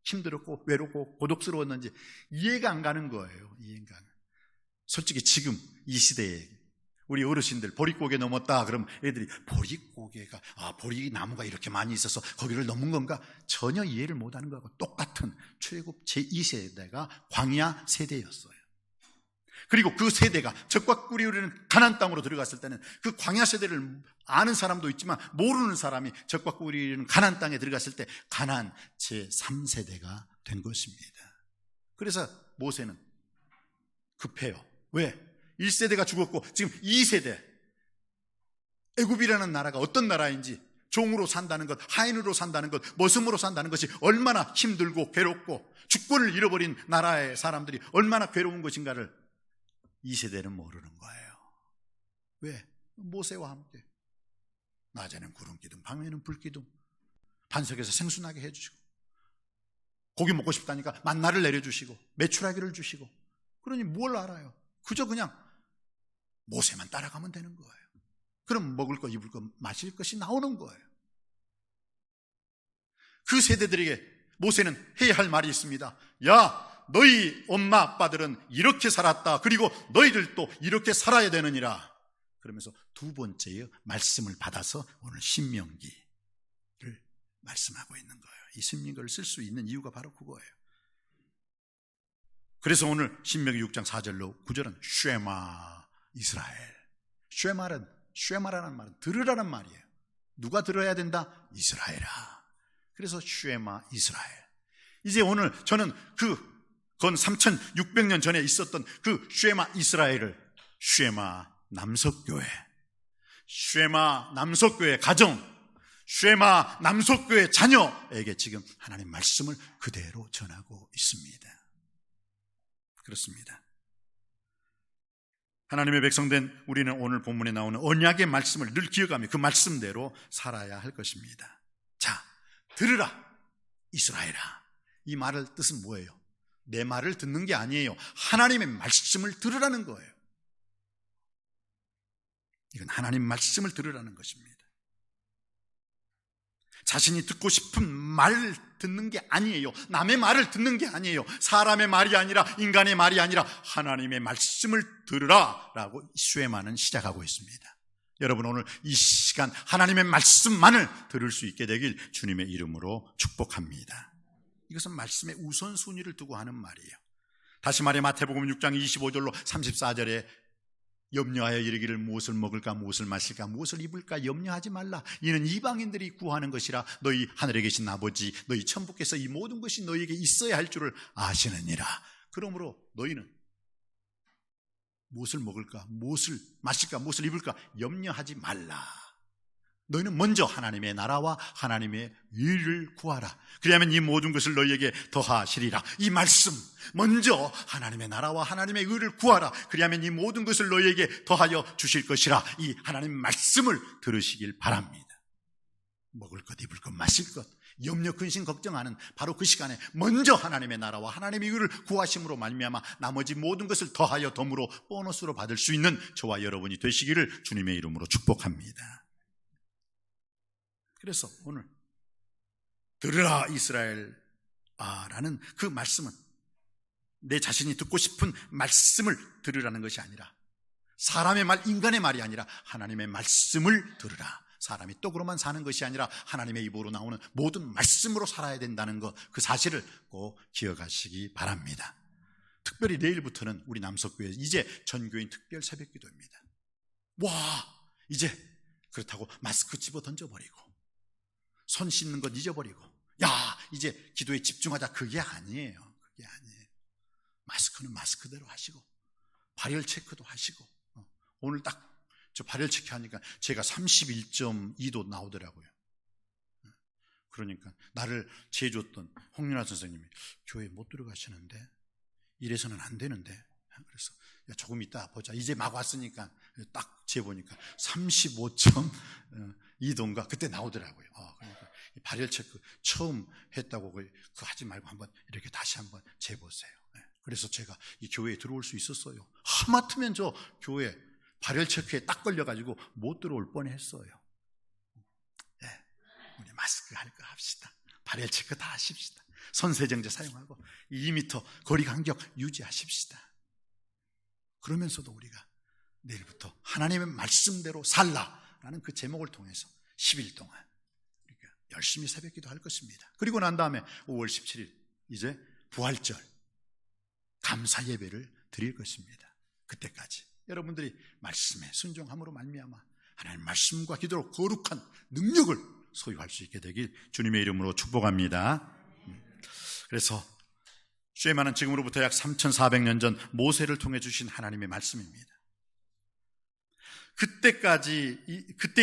힘들었고 외롭고 고독스러웠는지 이해가 안 가는 거예요. 이해가 안 가는. 솔직히 지금 이 시대에 우리 어르신들 보릿고개 넘었다 그럼 애들이 보릿고개가 보리나무가 이렇게 많이 있어서 거기를 넘은 건가? 전혀 이해를 못하는 거하고 똑같은 출애굽 제2세대가 광야 세대였어요. 그리고 그 세대가 적과 꿀이 흐르는 가나안 땅으로 들어갔을 때는 그 광야 세대를 아는 사람도 있지만 모르는 사람이 적과 꿀이 흐르는 가나안 땅에 들어갔을 때 가나안 제3세대가 된 것입니다. 그래서 모세는 급해요. 왜? 1세대가 죽었고 지금 2세대 애굽이라는 나라가 어떤 나라인지 종으로 산다는 것, 하인으로 산다는 것, 머슴으로 산다는 것이 얼마나 힘들고 괴롭고 주권을 잃어버린 나라의 사람들이 얼마나 괴로운 것인가를 2세대는 모르는 거예요. 왜? 모세와 함께 낮에는 구름기둥, 밤에는 불기둥, 반석에서 생수나게 해주시고 고기 먹고 싶다니까 만나를 내려주시고 메추라기를 주시고 그러니 뭘 알아요? 그저 그냥 모세만 따라가면 되는 거예요. 그럼 먹을 거, 입을 거, 마실 것이 나오는 거예요. 그 세대들에게 모세는 해야 할 말이 있습니다. 야, 너희 엄마 아빠들은 이렇게 살았다. 그리고 너희들도 이렇게 살아야 되느니라. 그러면서 두 번째의 말씀을 받아서 오늘 신명기를 말씀하고 있는 거예요. 이 신명기를 쓸 수 있는 이유가 바로 그거예요. 그래서 오늘 신명기 6장 4절로 9절은 쉐마 이스라엘. 쉐마라는 말은 들으라는 말이에요. 누가 들어야 된다? 이스라엘아. 그래서 쉐마 이스라엘. 이제 오늘 저는 건 3600년 전에 있었던 그 쉐마 이스라엘을 쉐마 남석교회, 쉐마 남석교회 가정, 쉐마 남석교회 자녀에게 지금 하나님 말씀을 그대로 전하고 있습니다. 그렇습니다. 하나님의 백성된 우리는 오늘 본문에 나오는 언약의 말씀을 늘 기억하며 그 말씀대로 살아야 할 것입니다. 자, 들으라 이스라엘아. 이 말의 뜻은 뭐예요? 내 말을 듣는 게 아니에요. 하나님의 말씀을 들으라는 거예요. 이건 하나님 말씀을 들으라는 것입니다. 자신이 듣고 싶은 말을 듣는 게 아니에요. 남의 말을 듣는 게 아니에요. 사람의 말이 아니라 인간의 말이 아니라 하나님의 말씀을 들으라 라고 쉐마는 시작하고 있습니다. 여러분 오늘 이 시간 하나님의 말씀만을 들을 수 있게 되길 주님의 이름으로 축복합니다. 이것은 말씀의 우선순위를 두고 하는 말이에요. 다시 말해 마태복음 6장 25절로 34절에 염려하여 이르기를 무엇을 먹을까 무엇을 마실까 무엇을 입을까 염려하지 말라. 이는 이방인들이 구하는 것이라. 너희 하늘에 계신 아버지 너희 천부께서 이 모든 것이 너희에게 있어야 할 줄을 아시느니라. 그러므로 너희는 무엇을 먹을까 무엇을 마실까 무엇을 입을까 염려하지 말라. 너희는 먼저 하나님의 나라와 하나님의 의를 구하라. 그리하면 이 모든 것을 너희에게 더하시리라. 이 말씀, 먼저 하나님의 나라와 하나님의 의를 구하라. 그리하면 이 모든 것을 너희에게 더하여 주실 것이라. 이 하나님 말씀을 들으시길 바랍니다. 먹을 것, 입을 것, 마실 것, 염려, 근심, 걱정하는 바로 그 시간에 먼저 하나님의 나라와 하나님의 의를 구하심으로 말미암아 나머지 모든 것을 더하여 덤으로 보너스로 받을 수 있는 저와 여러분이 되시기를 주님의 이름으로 축복합니다. 그래서 오늘 들으라 이스라엘 라는 그 말씀은 내 자신이 듣고 싶은 말씀을 들으라는 것이 아니라 사람의 말, 인간의 말이 아니라 하나님의 말씀을 들으라. 사람이 떡으로만 사는 것이 아니라 하나님의 입으로 나오는 모든 말씀으로 살아야 된다는 것, 그 사실을 꼭 기억하시기 바랍니다. 특별히 내일부터는 우리 남석교회 이제 전교인 특별 새벽기도입니다. 와, 이제 그렇다고 마스크 집어 던져버리고 손 씻는 것 잊어버리고 야 이제 기도에 집중하자, 그게 아니에요. 그게 아니에요. 마스크는 마스크대로 하시고 발열 체크도 하시고 오늘 딱 저 발열 체크하니까 제가 31.2도 나오더라고요. 그러니까 나를 재줬던 홍윤아 선생님이 교회 못 들어가시는데 이래서는 안 되는데 그래서 야, 조금 이따 보자. 이제 막 왔으니까 딱 재보니까 35.2도인가 그때 나오더라고요. 그러니까 발열 체크 처음 했다고 그거 하지 말고 한번 이렇게 다시 한번 재보세요. 그래서 제가 이 교회에 들어올 수 있었어요. 하마터면 저 교회 발열 체크에 딱 걸려가지고 못 들어올 뻔했어요. 우리 마스크 할 거 합시다. 발열 체크 다 하십시다. 손세정제 사용하고 2m 거리 간격 유지하십시다. 그러면서도 우리가 내일부터 하나님의 말씀대로 살라라는 그 제목을 통해서 10일 동안 우리가 열심히 새벽기도 할 것입니다. 그리고 난 다음에 5월 17일 이제 부활절 감사 예배를 드릴 것입니다. 그때까지 여러분들이 말씀에 순종함으로 말미암아 하나님 말씀과 기도로 거룩한 능력을 소유할 수 있게 되길 주님의 이름으로 축복합니다. 그래서 쉐마는 지금으로부터 약 3,400년 전 모세를 통해 주신 하나님의 말씀입니다. 그때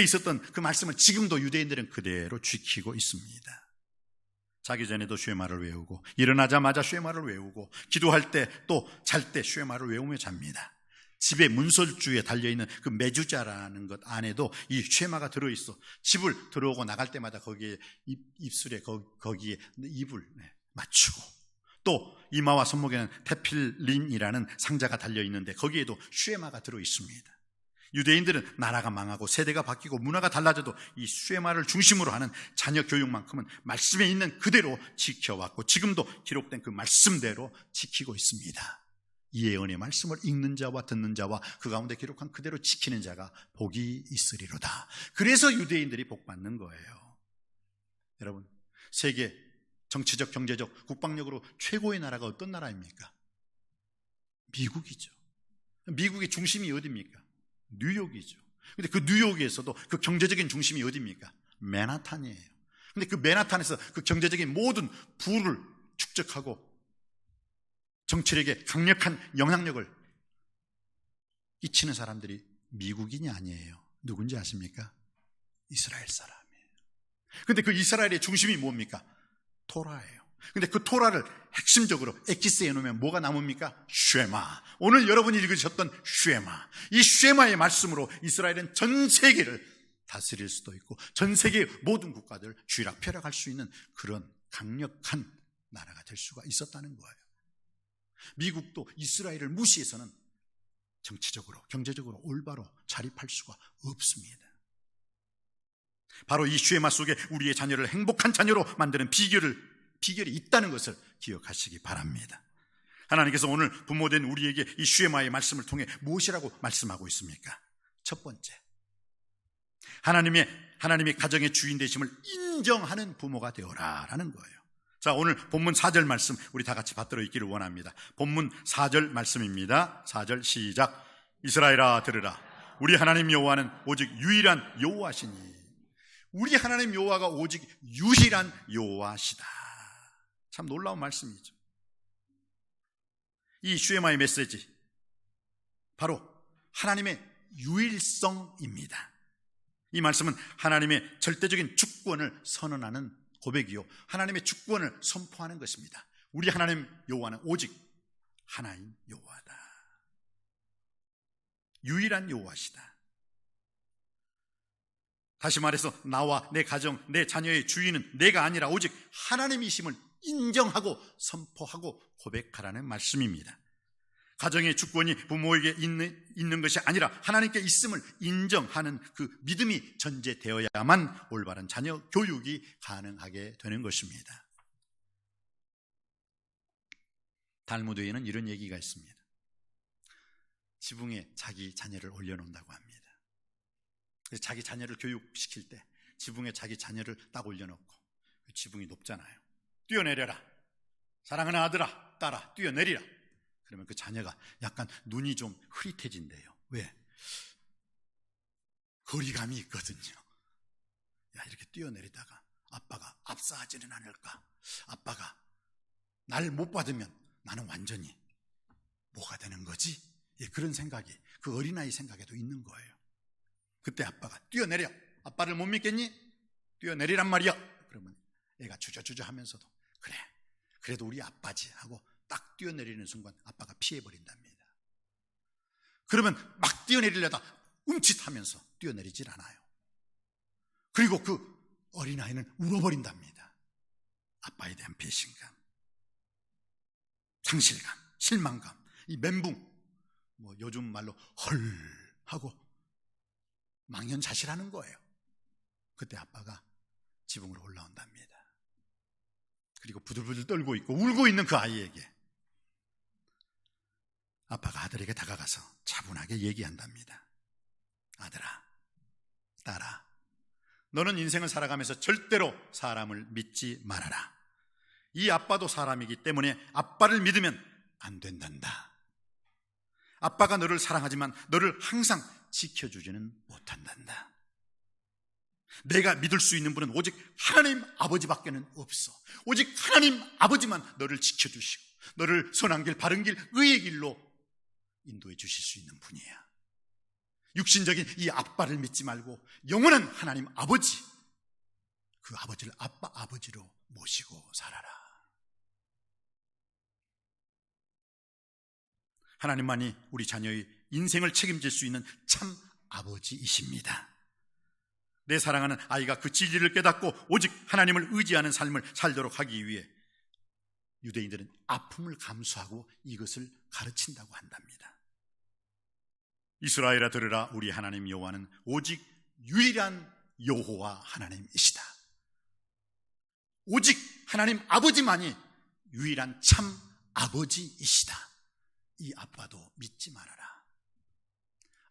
있었던 그 말씀을 지금도 유대인들은 그대로 지키고 있습니다. 자기 전에도 쉐마를 외우고 일어나자마자 쉐마를 외우고 기도할 때 또 잘 때 쉐마를 외우며 잡니다. 집에 문설주에 달려있는 그 메주자라는 것 안에도 이 쉐마가 들어있어. 집을 들어오고 나갈 때마다 거기에 입술에 거기에 입을 맞추고 또 이마와 손목에는 테필린이라는 상자가 달려있는데 거기에도 쉐마가 들어있습니다. 유대인들은 나라가 망하고 세대가 바뀌고 문화가 달라져도 이 쉐마를 중심으로 하는 자녀 교육만큼은 말씀에 있는 그대로 지켜왔고 지금도 기록된 그 말씀대로 지키고 있습니다. 이 예언의 말씀을 읽는 자와 듣는 자와 그 가운데 기록한 그대로 지키는 자가 복이 있으리로다. 그래서 유대인들이 복받는 거예요. 여러분, 세계 정치적, 경제적, 국방력으로 최고의 나라가 어떤 나라입니까? 미국이죠. 미국의 중심이 어디입니까? 뉴욕이죠. 근데 그 뉴욕에서도 그 경제적인 중심이 어디입니까? 맨하탄이에요. 근데 그 맨하탄에서 그 경제적인 모든 부를 축적하고 정치력에 강력한 영향력을 끼치는 사람들이 미국인이 아니에요. 누군지 아십니까? 이스라엘 사람이에요. 근데 그 이스라엘의 중심이 뭡니까? 토라예요. 근데 그 토라를 핵심적으로 엑기스에 놓으면 뭐가 남습니까? 쉐마. 오늘 여러분이 읽으셨던 쉐마. 이 쉐마의 말씀으로 이스라엘은 전 세계를 다스릴 수도 있고 전 세계의 모든 국가들을 쥐락펴락할 수 있는 그런 강력한 나라가 될 수가 있었다는 거예요. 미국도 이스라엘을 무시해서는 정치적으로, 경제적으로 올바로 자립할 수가 없습니다. 바로 이 쉐마 속에 우리의 자녀를 행복한 자녀로 만드는 비결이 있다는 것을 기억하시기 바랍니다. 하나님께서 오늘 부모된 우리에게 이 쉐마의 말씀을 통해 무엇이라고 말씀하고 있습니까? 첫 번째, 하나님의 가정의 주인 되심을 인정하는 부모가 되어라 라는 거예요. 자, 오늘 본문 4절 말씀 우리 다 같이 받들어 있기를 원합니다. 본문 4절 말씀입니다. 4절 시작. 이스라엘아 들으라. 우리 하나님 여호와는 오직 유일한 여호와시니. 우리 하나님 여호와가 오직 유일한 여호와시다. 참 놀라운 말씀이죠. 이 슈에마의 메시지, 바로 하나님의 유일성입니다. 이 말씀은 하나님의 절대적인 주권을 선언하는 고백이요, 하나님의 주권을 선포하는 것입니다. 우리 하나님 여호와는 오직 하나님 여호와다. 유일한 여호와시다. 다시 말해서 나와 내 가정, 내 자녀의 주인은 내가 아니라 오직 하나님이심을 인정하고 선포하고 고백하라는 말씀입니다. 가정의 주권이 부모에게 있는 것이 아니라 하나님께 있음을 인정하는 그 믿음이 전제되어야만 올바른 자녀 교육이 가능하게 되는 것입니다. 달무드에는 이런 얘기가 있습니다. 지붕에 자기 자녀를 올려놓는다고 합니다. 그래서 자기 자녀를 교육시킬 때 지붕에 자기 자녀를 딱 올려놓고, 지붕이 높잖아요. 뛰어내려라, 사랑하는 아들아, 딸아, 뛰어내리라. 그러면 그 자녀가 약간 눈이 좀 흐릿해진대요. 왜? 거리감이 있거든요. 야, 이렇게 뛰어내리다가 아빠가 압사하지는 않을까? 아빠가 날 못 받으면 나는 완전히 뭐가 되는 거지? 예, 그런 생각이 그 어린아이 생각에도 있는 거예요. 그때 아빠가 뛰어내려, 아빠를 못 믿겠니? 뛰어내리란 말이야. 그러면 애가 주저주저 하면서도 그래, 그래도 우리 아빠지 하고 딱 뛰어내리는 순간 아빠가 피해버린답니다. 그러면 막 뛰어내리려다 움칫하면서 뛰어내리질 않아요. 그리고 그 어린아이는 울어버린답니다. 아빠에 대한 배신감, 상실감, 실망감, 이 멘붕, 요즘 말로 헐 하고 망연자실하는 거예요. 그때 아빠가 지붕으로 올라온답니다. 그리고 부들부들 떨고 있고 울고 있는 그 아이에게 아빠가 아들에게 다가가서 차분하게 얘기한답니다. 아들아, 딸아, 너는 인생을 살아가면서 절대로 사람을 믿지 말아라. 이 아빠도 사람이기 때문에 아빠를 믿으면 안 된단다. 아빠가 너를 사랑하지만 너를 항상 지켜주지는 못한단다. 내가 믿을 수 있는 분은 오직 하나님 아버지밖에는 없어. 오직 하나님 아버지만 너를 지켜주시고 너를 선한 길, 바른 길, 의의 길로 인도해 주실 수 있는 분이야. 육신적인 이 아빠를 믿지 말고 영원한 하나님 아버지, 그 아버지를 아빠 아버지로 모시고 살아라. 하나님만이 우리 자녀의 인생을 책임질 수 있는 참 아버지이십니다. 내 사랑하는 아이가 그 진리를 깨닫고 오직 하나님을 의지하는 삶을 살도록 하기 위해 유대인들은 아픔을 감수하고 이것을 가르친다고 한답니다. 이스라엘아 들으라. 우리 하나님 여호와는 오직 유일한 여호와 하나님이시다. 오직 하나님 아버지만이 유일한 참 아버지이시다. 이 아빠도 믿지 말아라.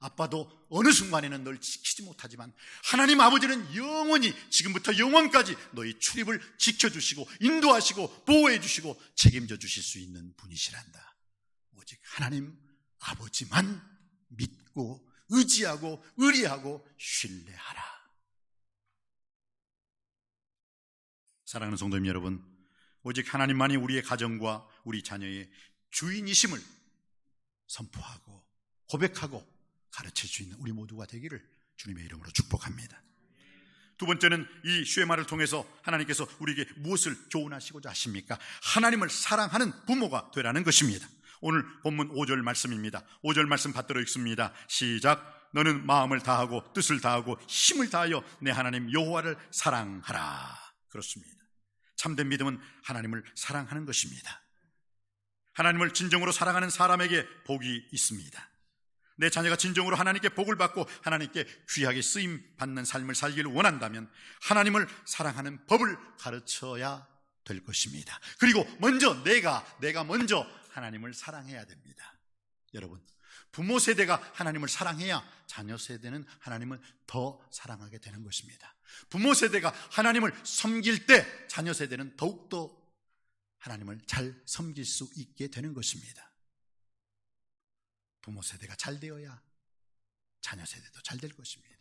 아빠도 어느 순간에는 널 지키지 못하지만 하나님 아버지는 영원히, 지금부터 영원까지 너의 출입을 지켜주시고 인도하시고 보호해 주시고 책임져 주실 수 있는 분이시란다. 오직 하나님 아버지만 믿고 의지하고 의리하고 신뢰하라. 사랑하는 성도님 여러분, 오직 하나님만이 우리의 가정과 우리 자녀의 주인이심을 선포하고 고백하고 가르칠 수 있는 우리 모두가 되기를 주님의 이름으로 축복합니다. 두 번째는 이 슈에마를 통해서 하나님께서 우리에게 무엇을 교훈하시고자 하십니까? 하나님을 사랑하는 부모가 되라는 것입니다. 오늘 본문 5절 말씀입니다. 5절 말씀 받들어 읽습니다. 시작. 너는 마음을 다하고 뜻을 다하고 힘을 다하여 내 하나님 여호와를 사랑하라. 그렇습니다. 참된 믿음은 하나님을 사랑하는 것입니다. 하나님을 진정으로 사랑하는 사람에게 복이 있습니다. 내 자녀가 진정으로 하나님께 복을 받고 하나님께 귀하게 쓰임 받는 삶을 살기를 원한다면 하나님을 사랑하는 법을 가르쳐야 될 것입니다. 그리고 먼저 내가 먼저 하나님을 사랑해야 됩니다. 여러분, 부모 세대가 하나님을 사랑해야 자녀 세대는 하나님을 더 사랑하게 되는 것입니다. 부모 세대가 하나님을 섬길 때 자녀 세대는 더욱더 하나님을 잘 섬길 수 있게 되는 것입니다. 부모 세대가 잘 되어야 자녀 세대도 잘 될 것입니다.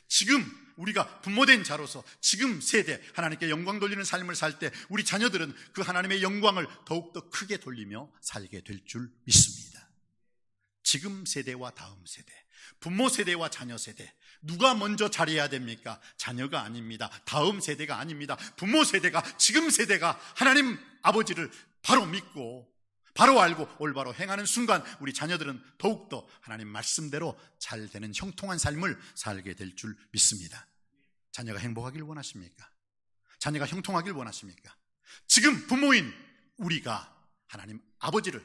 지금 우리가 부모된 자로서 지금 세대 하나님께 영광 돌리는 삶을 살 때 우리 자녀들은 그 하나님의 영광을 더욱더 크게 돌리며 살게 될 줄 믿습니다. 지금 세대와 다음 세대, 부모 세대와 자녀 세대, 누가 먼저 잘해야 됩니까? 자녀가 아닙니다. 다음 세대가 아닙니다. 부모 세대가, 지금 세대가 하나님 아버지를 바로 믿고 바로 알고 올바로 행하는 순간 우리 자녀들은 더욱더 하나님 말씀대로 잘 되는 형통한 삶을 살게 될 줄 믿습니다. 자녀가 행복하길 원하십니까? 자녀가 형통하길 원하십니까? 지금 부모인 우리가 하나님 아버지를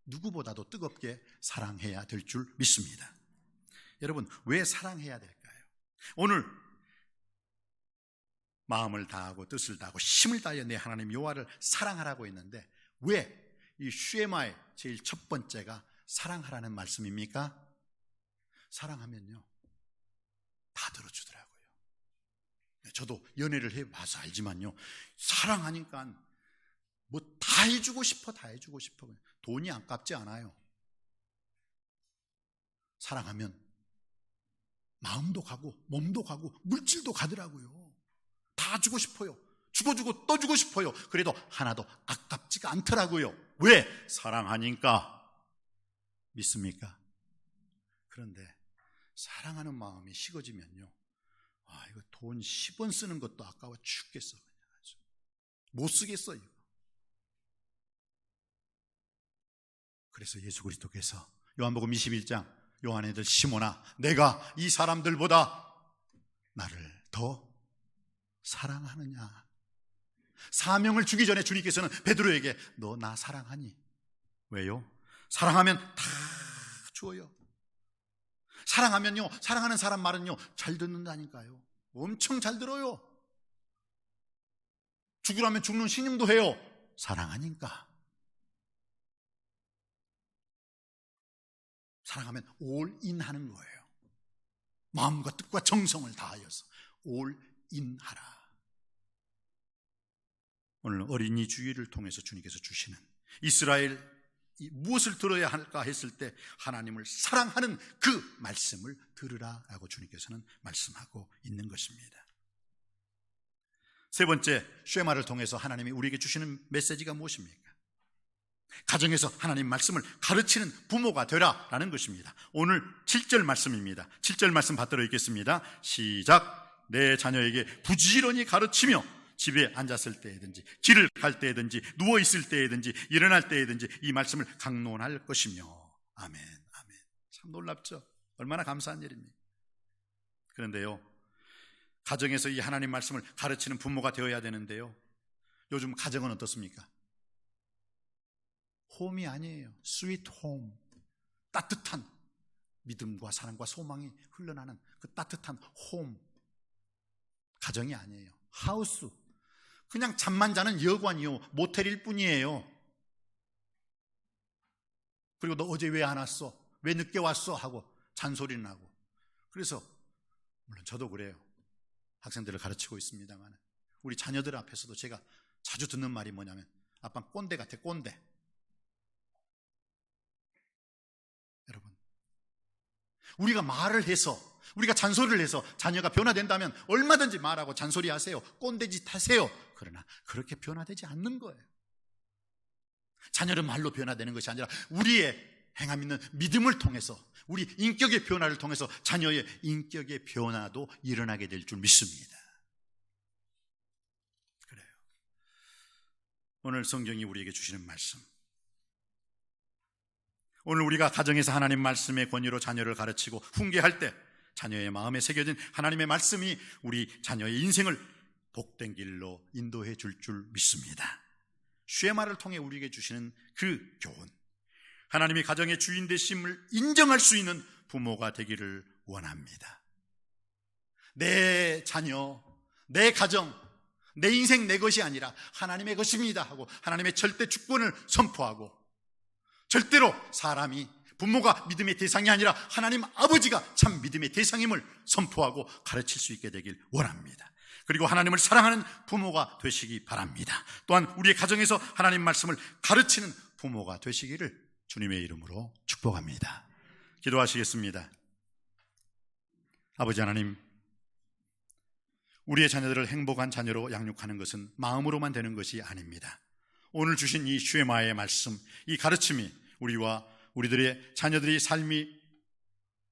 누구보다도 뜨겁게 사랑해야 될 줄 믿습니다. 여러분, 왜 사랑해야 될까요? 오늘 마음을 다하고 뜻을 다하고 힘을 다하여 내 하나님 여호와를 사랑하라고 했는데 왜 이 쉐마의 제일 첫 번째가 사랑하라는 말씀입니까? 사랑하면요 다 들어주더라고요. 저도 연애를 해봐서 알지만요, 사랑하니까 뭐 다 해주고 싶어. 돈이 아깝지 않아요. 사랑하면 마음도 가고 몸도 가고 물질도 가더라고요. 다 주고 싶어요. 주고 또 주고 싶어요. 그래도 하나도 아깝지가 않더라고요. 왜? 사랑하니까. 믿습니까? 그런데 사랑하는 마음이 식어지면요, 이거 돈 10원 쓰는 것도 아까워 죽겠어. 그냥 아주 못 쓰겠어요. 그래서 예수 그리스도께서 요한복음 21장 요한의 아들 시몬아, 내가 이 사람들보다 나를 더 사랑하느냐. 사명을 주기 전에 주님께서는 베드로에게 너 나 사랑하니? 왜요? 사랑하면 다 주어요. 사랑하면요, 사랑하는 사람 말은요 잘 듣는다니까요. 엄청 잘 들어요. 죽으라면 죽는 신임도 해요. 사랑하니까. 사랑하면 올인하는 거예요. 마음과 뜻과 정성을 다하여서 올인하라. 오늘 어린이 주일을 통해서 주님께서 주시는 이스라엘 무엇을 들어야 할까 했을 때 하나님을 사랑하는 그 말씀을 들으라라고 주님께서는 말씀하고 있는 것입니다. 세 번째, 쉐마를 통해서 하나님이 우리에게 주시는 메시지가 무엇입니까? 가정에서 하나님 말씀을 가르치는 부모가 되라라는 것입니다. 오늘 7절 말씀입니다. 7절 말씀 받들어 읽겠습니다. 시작. 내 자녀에게 부지런히 가르치며 집에 앉았을 때에든지 길을 갈 때에든지 누워있을 때에든지 일어날 때에든지 이 말씀을 강론할 것이며. 아멘, 아멘. 참 놀랍죠? 얼마나 감사한 일입니까? 그런데요, 가정에서 이 하나님 말씀을 가르치는 부모가 되어야 되는데요, 요즘 가정은 어떻습니까? 홈이 아니에요. 스위트 홈. 따뜻한 믿음과 사랑과 소망이 흘러나는 그 따뜻한 홈. 가정이 아니에요. 하우스. 그냥 잠만 자는 여관이요, 모텔일 뿐이에요. 그리고 너 어제 왜 안 왔어? 왜 늦게 왔어? 하고 잔소리는 하고. 그래서 물론 저도 그래요. 학생들을 가르치고 있습니다만 우리 자녀들 앞에서도 제가 자주 듣는 말이 뭐냐면 아빠 꼰대 같아, 꼰대. 여러분, 우리가 말을 해서, 우리가 잔소리를 해서 자녀가 변화된다면 얼마든지 말하고 잔소리하세요. 꼰대짓 하세요. 그러나 그렇게 변화되지 않는 거예요. 자녀는 말로 변화되는 것이 아니라 우리의 행함 있는 믿음을 통해서, 우리 인격의 변화를 통해서 자녀의 인격의 변화도 일어나게 될 줄 믿습니다. 그래요. 오늘 성경이 우리에게 주시는 말씀, 오늘 우리가 가정에서 하나님 말씀의 권위로 자녀를 가르치고 훈계할 때 자녀의 마음에 새겨진 하나님의 말씀이 우리 자녀의 인생을 복된 길로 인도해 줄 믿습니다. 쉐마를 통해 우리에게 주시는 그 교훈, 하나님이 가정의 주인 되심을 인정할 수 있는 부모가 되기를 원합니다. 내 자녀, 내 가정, 내 인생 내 것이 아니라 하나님의 것입니다 하고 하나님의 절대 주권을 선포하고, 절대로 사람이, 부모가 믿음의 대상이 아니라 하나님 아버지가 참 믿음의 대상임을 선포하고 가르칠 수 있게 되길 원합니다. 그리고 하나님을 사랑하는 부모가 되시기 바랍니다. 또한 우리의 가정에서 하나님 말씀을 가르치는 부모가 되시기를 주님의 이름으로 축복합니다. 기도하시겠습니다. 아버지 하나님, 우리의 자녀들을 행복한 자녀로 양육하는 것은 마음으로만 되는 것이 아닙니다. 오늘 주신 이 쉐마의 말씀, 이 가르침이 우리와 우리들의 자녀들의 삶이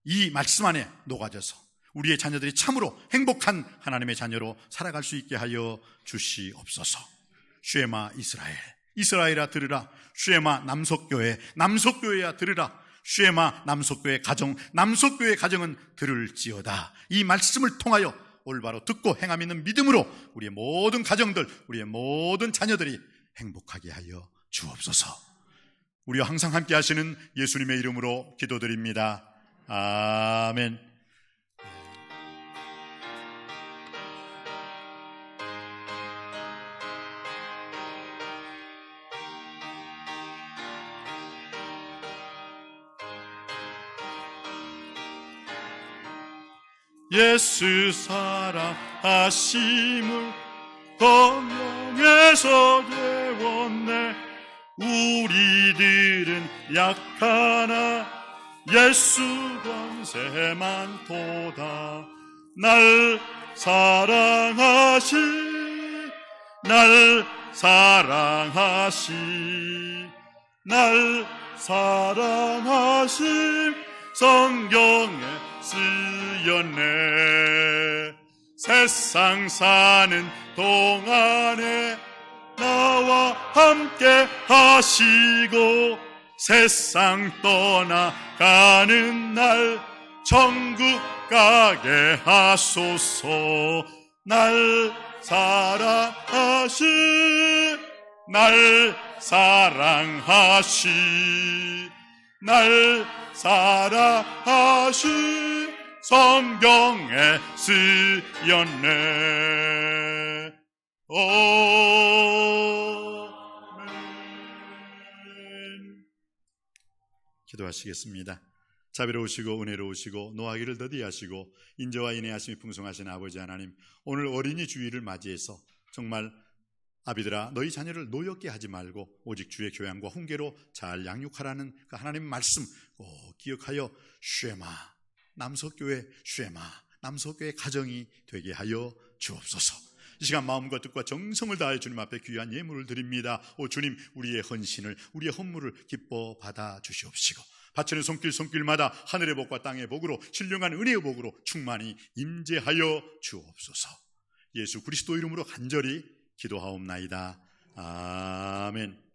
이 말씀 안에 녹아져서 우리의 자녀들이 참으로 행복한 하나님의 자녀로 살아갈 수 있게 하여 주시옵소서. 쉐마 이스라엘, 이스라엘아 들으라. 쉐마 남석교회, 남석교회야 들으라. 쉐마 남석교회 가정, 남석교회 가정은 들을지어다. 이 말씀을 통하여 올바로 듣고 행함 있는 믿음으로 우리의 모든 가정들, 우리의 모든 자녀들이 행복하게 하여 주옵소서. 우리와 항상 함께 하시는 예수님의 이름으로 기도드립니다. 아멘. 예수 사랑하심을 검령해서 배웠네. 우리들은 약하나 예수 권세만 도다. 날 사랑하시, 날 사랑하시, 날 사랑하심 성경에 쓰였네. 세상 사는 동안에 나와 함께 하시고 세상 떠나가는 날 천국 가게 하소서. 날 사랑하시, 날 사랑하시, 날 사랑하시 성경에 쓰였네. 아멘. 기도하시겠습니다. 자비로우시고 은혜로우시고 노하기를 더디하시고 인자와 인애하심이 풍성하신 아버지 하나님, 오늘 어린이 주일을 맞이해서 정말 아비들아, 너희 자녀를 노엽게 하지 말고 오직 주의 교양과 훈계로 잘 양육하라는 그 하나님 말씀 꼭 기억하여 쉐마 남석교회, 쉐마 남석교회 가정이 되게 하여 주옵소서. 이 시간 마음과 뜻과 정성을 다해 주님 앞에 귀한 예물을 드립니다. 오 주님, 우리의 헌신을, 우리의 헌물을 기뻐 받아 주시옵시고 바치는 손길마다 하늘의 복과 땅의 복으로 신령한 은혜의 복으로 충만히 임재하여 주옵소서. 예수 그리스도 이름으로 간절히 기도하옵나이다. 아멘.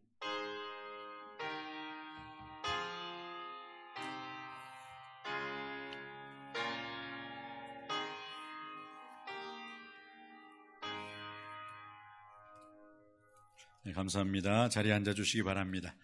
네, 감사합니다. 자리에 앉아주시기 바랍니다.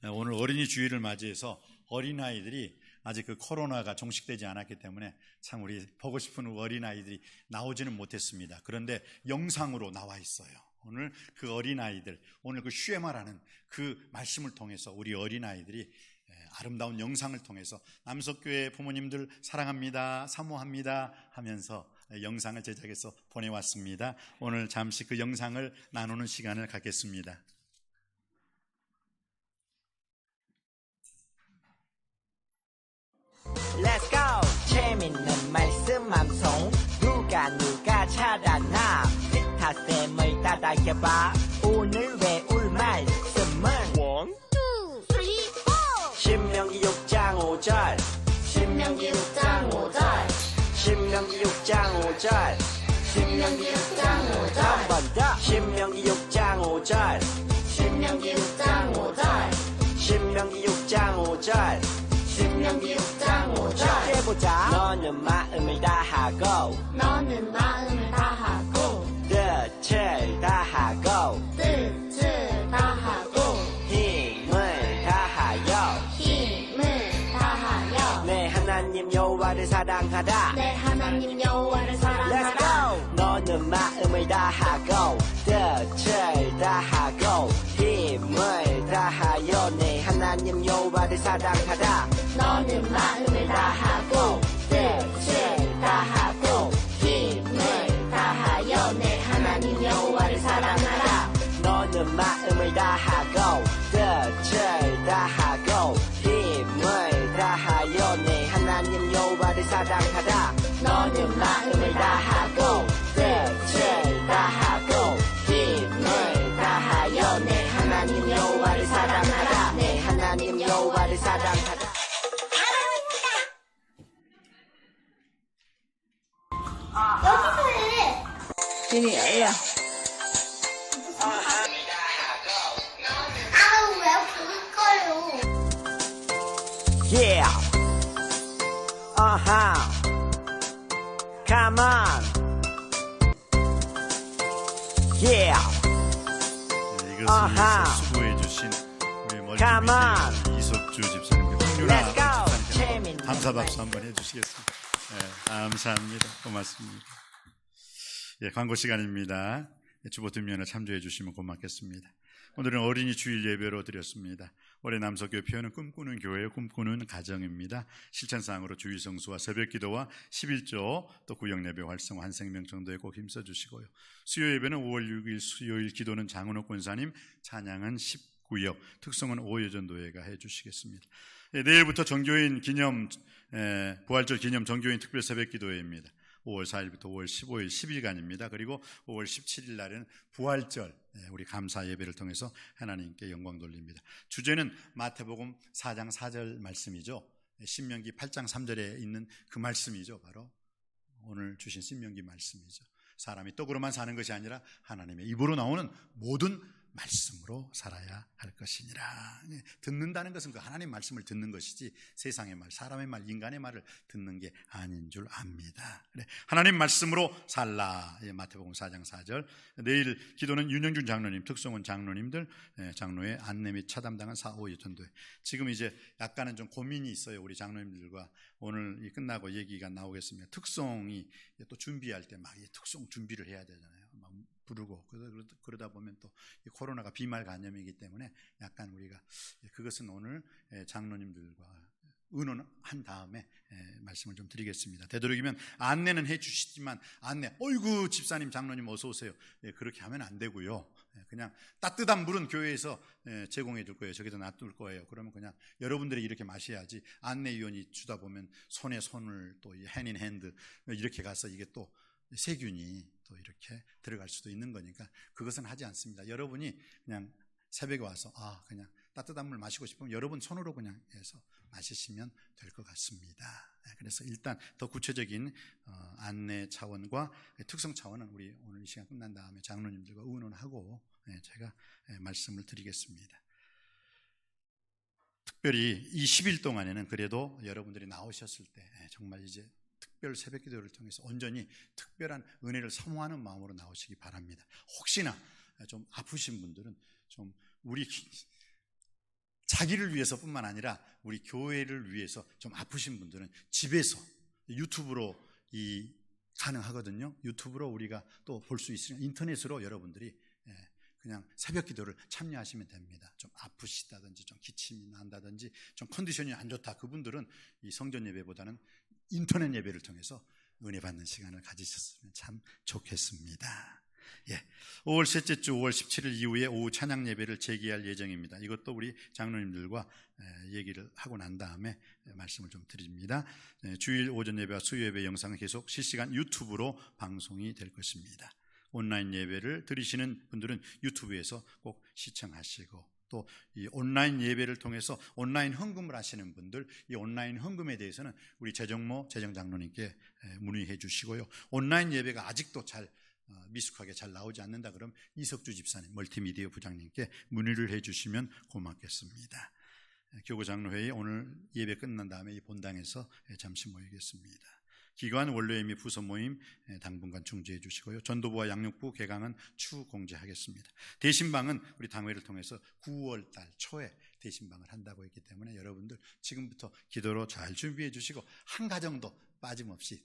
오늘 어린이 주일을 맞이해서 어린아이들이 아직 그 코로나가 종식되지 않았기 때문에 참 우리 보고 싶은 어린아이들이 나오지는 못했습니다. 그런데 영상으로 나와 있어요. 오늘 그 어린아이들, 오늘 그 쉐마라는 그 말씀을 통해서 우리 어린아이들이 아름다운 영상을 통해서 남석교회 부모님들 사랑합니다, 사모합니다 하면서 영상을 제작해서 보내왔습니다. 오늘 잠시 그 영상을 나누는 시간을 갖겠습니다. Let's go. 재밌는 말씀 함송 누가 찾았나 기타쌤을 따라해봐. 오늘 외울 말씀은 1, 2, 3, 4 신명기 6장 5절 신명기 6장 5절 신명기 6장 5절 신명기 6장 5절 한 번 더 신명기 6장 5절 신명기 6장 5절 신명기 6장 5절 신명기 6장 5절 해보자. 너는 마음을 다하고 너는 마음을 다하고 뜻을 다하고 뜻을 다하고 힘을 다하여 내 하나님 여호와를 사랑하라. 내 하나님 여호와를 Let's 사랑하라. go. 너는 마음을 다하고 뜻을 다하고 힘을 다하여 내 하나님 여호와를 사랑하라. 너는 마음을 다하고 뜻을 다하고 힘을 다하여 마음을 다하고 뜻을 다하고 힘을 다하여 내 하나님 여호와를 사랑하라. 너는 마음을 다하고 뜻을 다하고 힘을 다하여 내 하나님 여호와를 사랑하라. 내 하나님 여호와를 사랑하라. 여기서 해. 진이 야 아우 왜 부를 거요? Yeah. Come on. Yeah. 이것을 아하. 위해서 수고해 주신 우리 Come on. 멀티미디어 이석주 집사님과 황유라 Let's go. 집사님께 재밌는 감사 박수 한번 해주시겠습니다. 감사합니다. 고맙습니다. 예, 광고 시간입니다. 주보 뒷면에 참조해 주시면 고맙겠습니다. 오늘은 어린이 주일 예배로 드렸습니다. 올해 남서교회는 꿈꾸는 교회, 꿈꾸는 가정입니다. 실천사항으로 주일 성수와 새벽 기도와 11조 또 구역 예배 활성화 한생명 정도에 꼭 힘써 주시고요. 수요 예배는 5월 6일 수요일 기도는 장은옥 권사님, 찬양은 19역, 특성은 오여전도회가 해 주시겠습니다. 예, 내일부터 정교인 기념 부활절 기념 정교인 특별 새벽 기도회입니다. 5월 4일부터 5월 15일 10일간입니다. 그리고 5월 17일 날에는 부활절 우리 감사 예배를 통해서 하나님께 영광 돌립니다. 주제는 마태복음 4장 4절 말씀이죠. 신명기 8장 3절에 있는 그 말씀이죠. 바로 오늘 주신 신명기 말씀이죠. 사람이 떡으로만 사는 것이 아니라 하나님의 입으로 나오는 모든 말씀으로 살아야 할 것이니라. 듣는다는 것은 그 하나님 말씀을 듣는 것이지 세상의 말, 사람의 말, 인간의 말을 듣는 게 아닌 줄 압니다. 그래, 하나님 말씀으로 살라. 마태복음 4장 4절. 내일 기도는 윤영준 장로님, 특성은 장로님들, 장로의 안내 및 차담당한 4.5 전도회. 지금 이제 약간은 좀 고민이 있어요. 우리 장로님들과 오늘 끝나고 얘기가 나오겠습니다. 특성이 또 준비할 때 막 특성 준비를 해야 되잖아요. 막 부르고 그러다 보면 또 코로나가 비말 감염이기 때문에 약간 우리가 그것은 오늘 장로님들과 의논한 다음에 말씀을 좀 드리겠습니다. 되도록이면 안내는 해 주시지만 어이구 집사님 장로님 어서 오세요. 그렇게 하면 안 되고요. 그냥 따뜻한 물은 교회에서 제공해 줄 거예요. 저기다 놔둘 거예요. 그러면 그냥 여러분들이 이렇게 마셔야지 안내위원이 주다 보면 손에 손을 또 핸인 핸드 이렇게 가서 이게 또 세균이 또 이렇게 들어갈 수도 있는 거니까 그것은 하지 않습니다. 여러분이 그냥 새벽에 와서 그냥 따뜻한 물 마시고 싶으면 여러분 손으로 그냥 해서 마시시면 될 것 같습니다. 그래서 일단 더 구체적인 안내 차원과 특성 차원은 우리 오늘 이 시간 끝난 다음에 장로님들과 의논하고 제가 말씀을 드리겠습니다. 특별히 이 10일 동안에는 그래도 여러분들이 나오셨을 때 정말 이제 특별 새벽 기도를 통해서 온전히 특별한 은혜를 사모하는 마음으로 나오시기 바랍니다. 혹시나 좀 아프신 분들은 좀 우리 자기를 위해서뿐만 아니라 우리 교회를 위해서 좀 아프신 분들은 집에서 유튜브로 가능하거든요. 유튜브로 우리가 또 볼 수 있으니까 인터넷으로 여러분들이 그냥 새벽 기도를 참여하시면 됩니다. 좀 아프시다든지 좀 기침이 난다든지 좀 컨디션이 안 좋다 그분들은 이 성전 예배보다는 인터넷 예배를 통해서 은혜 받는 시간을 가지셨으면 참 좋겠습니다. 5월 셋째 주 5월 17일 이후에 오후 찬양 예배를 재개할 예정입니다. 이것도 우리 장로님들과 얘기를 하고 난 다음에 말씀을 좀 드립니다. 주일 오전 예배와 수요 예배 영상은 계속 실시간 유튜브로 방송이 될 것입니다. 온라인 예배를 들으시는 분들은 유튜브에서 꼭 시청하시고 또 이 온라인 예배를 통해서 온라인 헌금을 하시는 분들 이 온라인 헌금에 대해서는 우리 재정모 재정장로님께 문의해 주시고요. 온라인 예배가 아직도 잘 미숙하게 잘 나오지 않는다 그럼 이석주 집사님 멀티미디어 부장님께 문의를 해 주시면 고맙겠습니다. 교구장로회의 오늘 예배 끝난 다음에 이 본당에서 잠시 모이겠습니다. 기관 원로회 및 부서 모임 당분간 중지해 주시고요. 전도부와 양육부 개강은 추후 공지하겠습니다. 대신방은 우리 당회를 통해서 9월 달 초에 대신방을 한다고 했기 때문에 여러분들 지금부터 기도로 잘 준비해 주시고 한 가정도 빠짐없이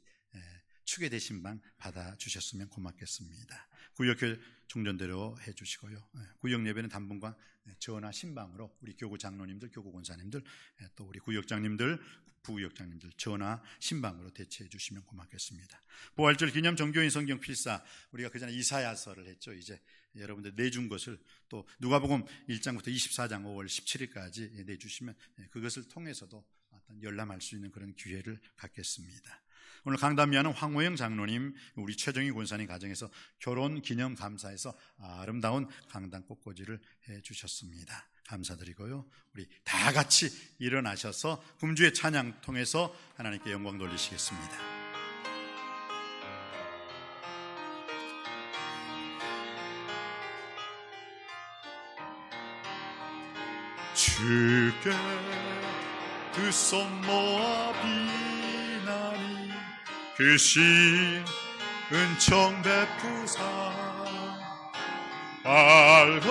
축의 대신방 받아주셨으면 고맙겠습니다. 구역회 종전대로 해주시고요. 구역 예배는 당분간 전화 신방으로 우리 교구 장로님들, 교구 권사님들, 또 우리 구역장님들, 부구역장님들 전화 신방으로 대체해 주시면 고맙겠습니다. 부활절 기념 정교인 성경 필사, 우리가 그전에 이사야서를 했죠. 이제 여러분들 내준 것을 또 누가복음 1장부터 24장 5월 17일까지 내주시면 그것을 통해서도 어떤 열람할 수 있는 그런 기회를 갖겠습니다. 오늘 강담위하는 황호영 장로님, 우리 최정희 권사님 가정에서 결혼 기념 감사에서 아름다운 강당 꽃꽂이를 해주셨습니다. 감사드리고요. 우리 다 같이 일어나셔서 금주의 찬양 통해서 하나님께 영광 돌리시겠습니다. 주께 두 손 모아 비나니 그 신 은총 베푸사 밝은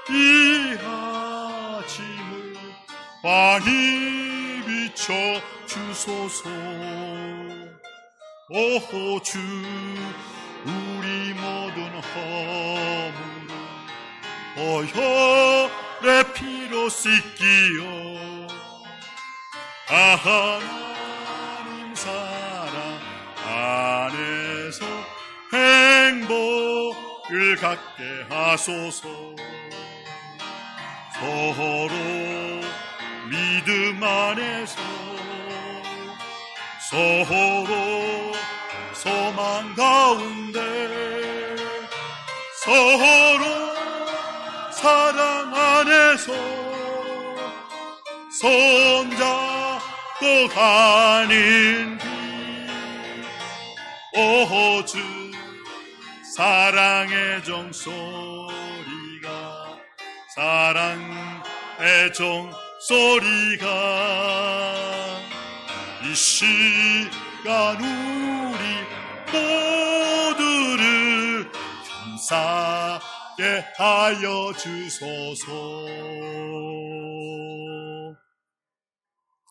이 아침을 환히 비춰 주소서. 오 주 우리 모든 허물을 보혈의 피로 씻기요 하나님 사랑 안에서 행복을 갖게 하소서. 서로 믿음 안에서 서로 소망 가운데 서로 사랑 안에서 손잡고 가는 길. 오주 사랑의 종소리가 사랑의 종소리가 이 시간 우리 모두를 감사하게 하여 주소서.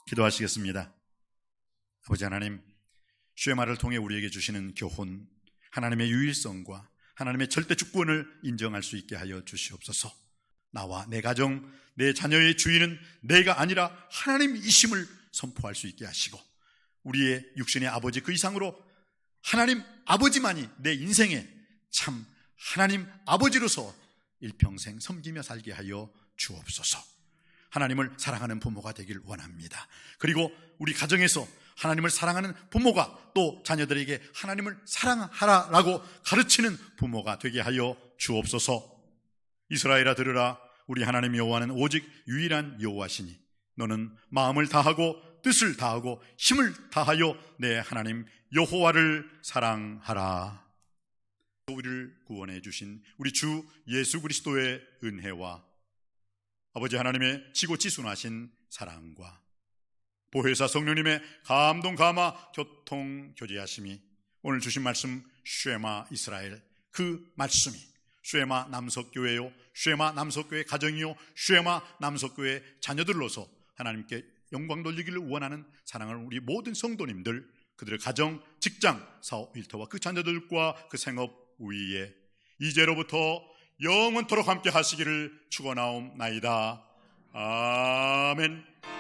기도하시겠습니다. 아버지 하나님, 쉐마를 통해 우리에게 주시는 교훈, 하나님의 유일성과 하나님의 절대 주권을 인정할 수 있게 하여 주시옵소서. 나와 내 가정, 내 자녀의 주인은 내가 아니라 하나님이심을 선포할 수 있게 하시고, 우리의 육신의 아버지 그 이상으로 하나님 아버지만이 내 인생에 참 하나님 아버지로서 일평생 섬기며 살게 하여 주옵소서. 하나님을 사랑하는 부모가 되길 원합니다. 그리고 우리 가정에서 하나님을 사랑하는 부모가 또 자녀들에게 하나님을 사랑하라라고 가르치는 부모가 되게 하여 주옵소서. 이스라엘아 들으라. 우리 하나님 여호와는 오직 유일한 여호와시니 너는 마음을 다하고 뜻을 다하고 힘을 다하여 내 하나님 여호와를 사랑하라. 우리를 구원해 주신 우리 주 예수 그리스도의 은혜와 아버지 하나님의 지고지순하신 사랑과 보혜사 성령님의 감동 감화 교통 교제하심이 오늘 주신 말씀 쉐마 이스라엘, 그 말씀이 쉐마 남석교회요, 쉐마 남석교회 가정이요, 쉐마 남석교회 자녀들로서 하나님께 영광 돌리기를 원하는 사랑하는 우리 모든 성도님들, 그들의 가정, 직장, 사업 일터와 그 자녀들과 그 생업 위에 이제로부터 영원토록 함께 하시기를 축원하옵나이다. 아멘.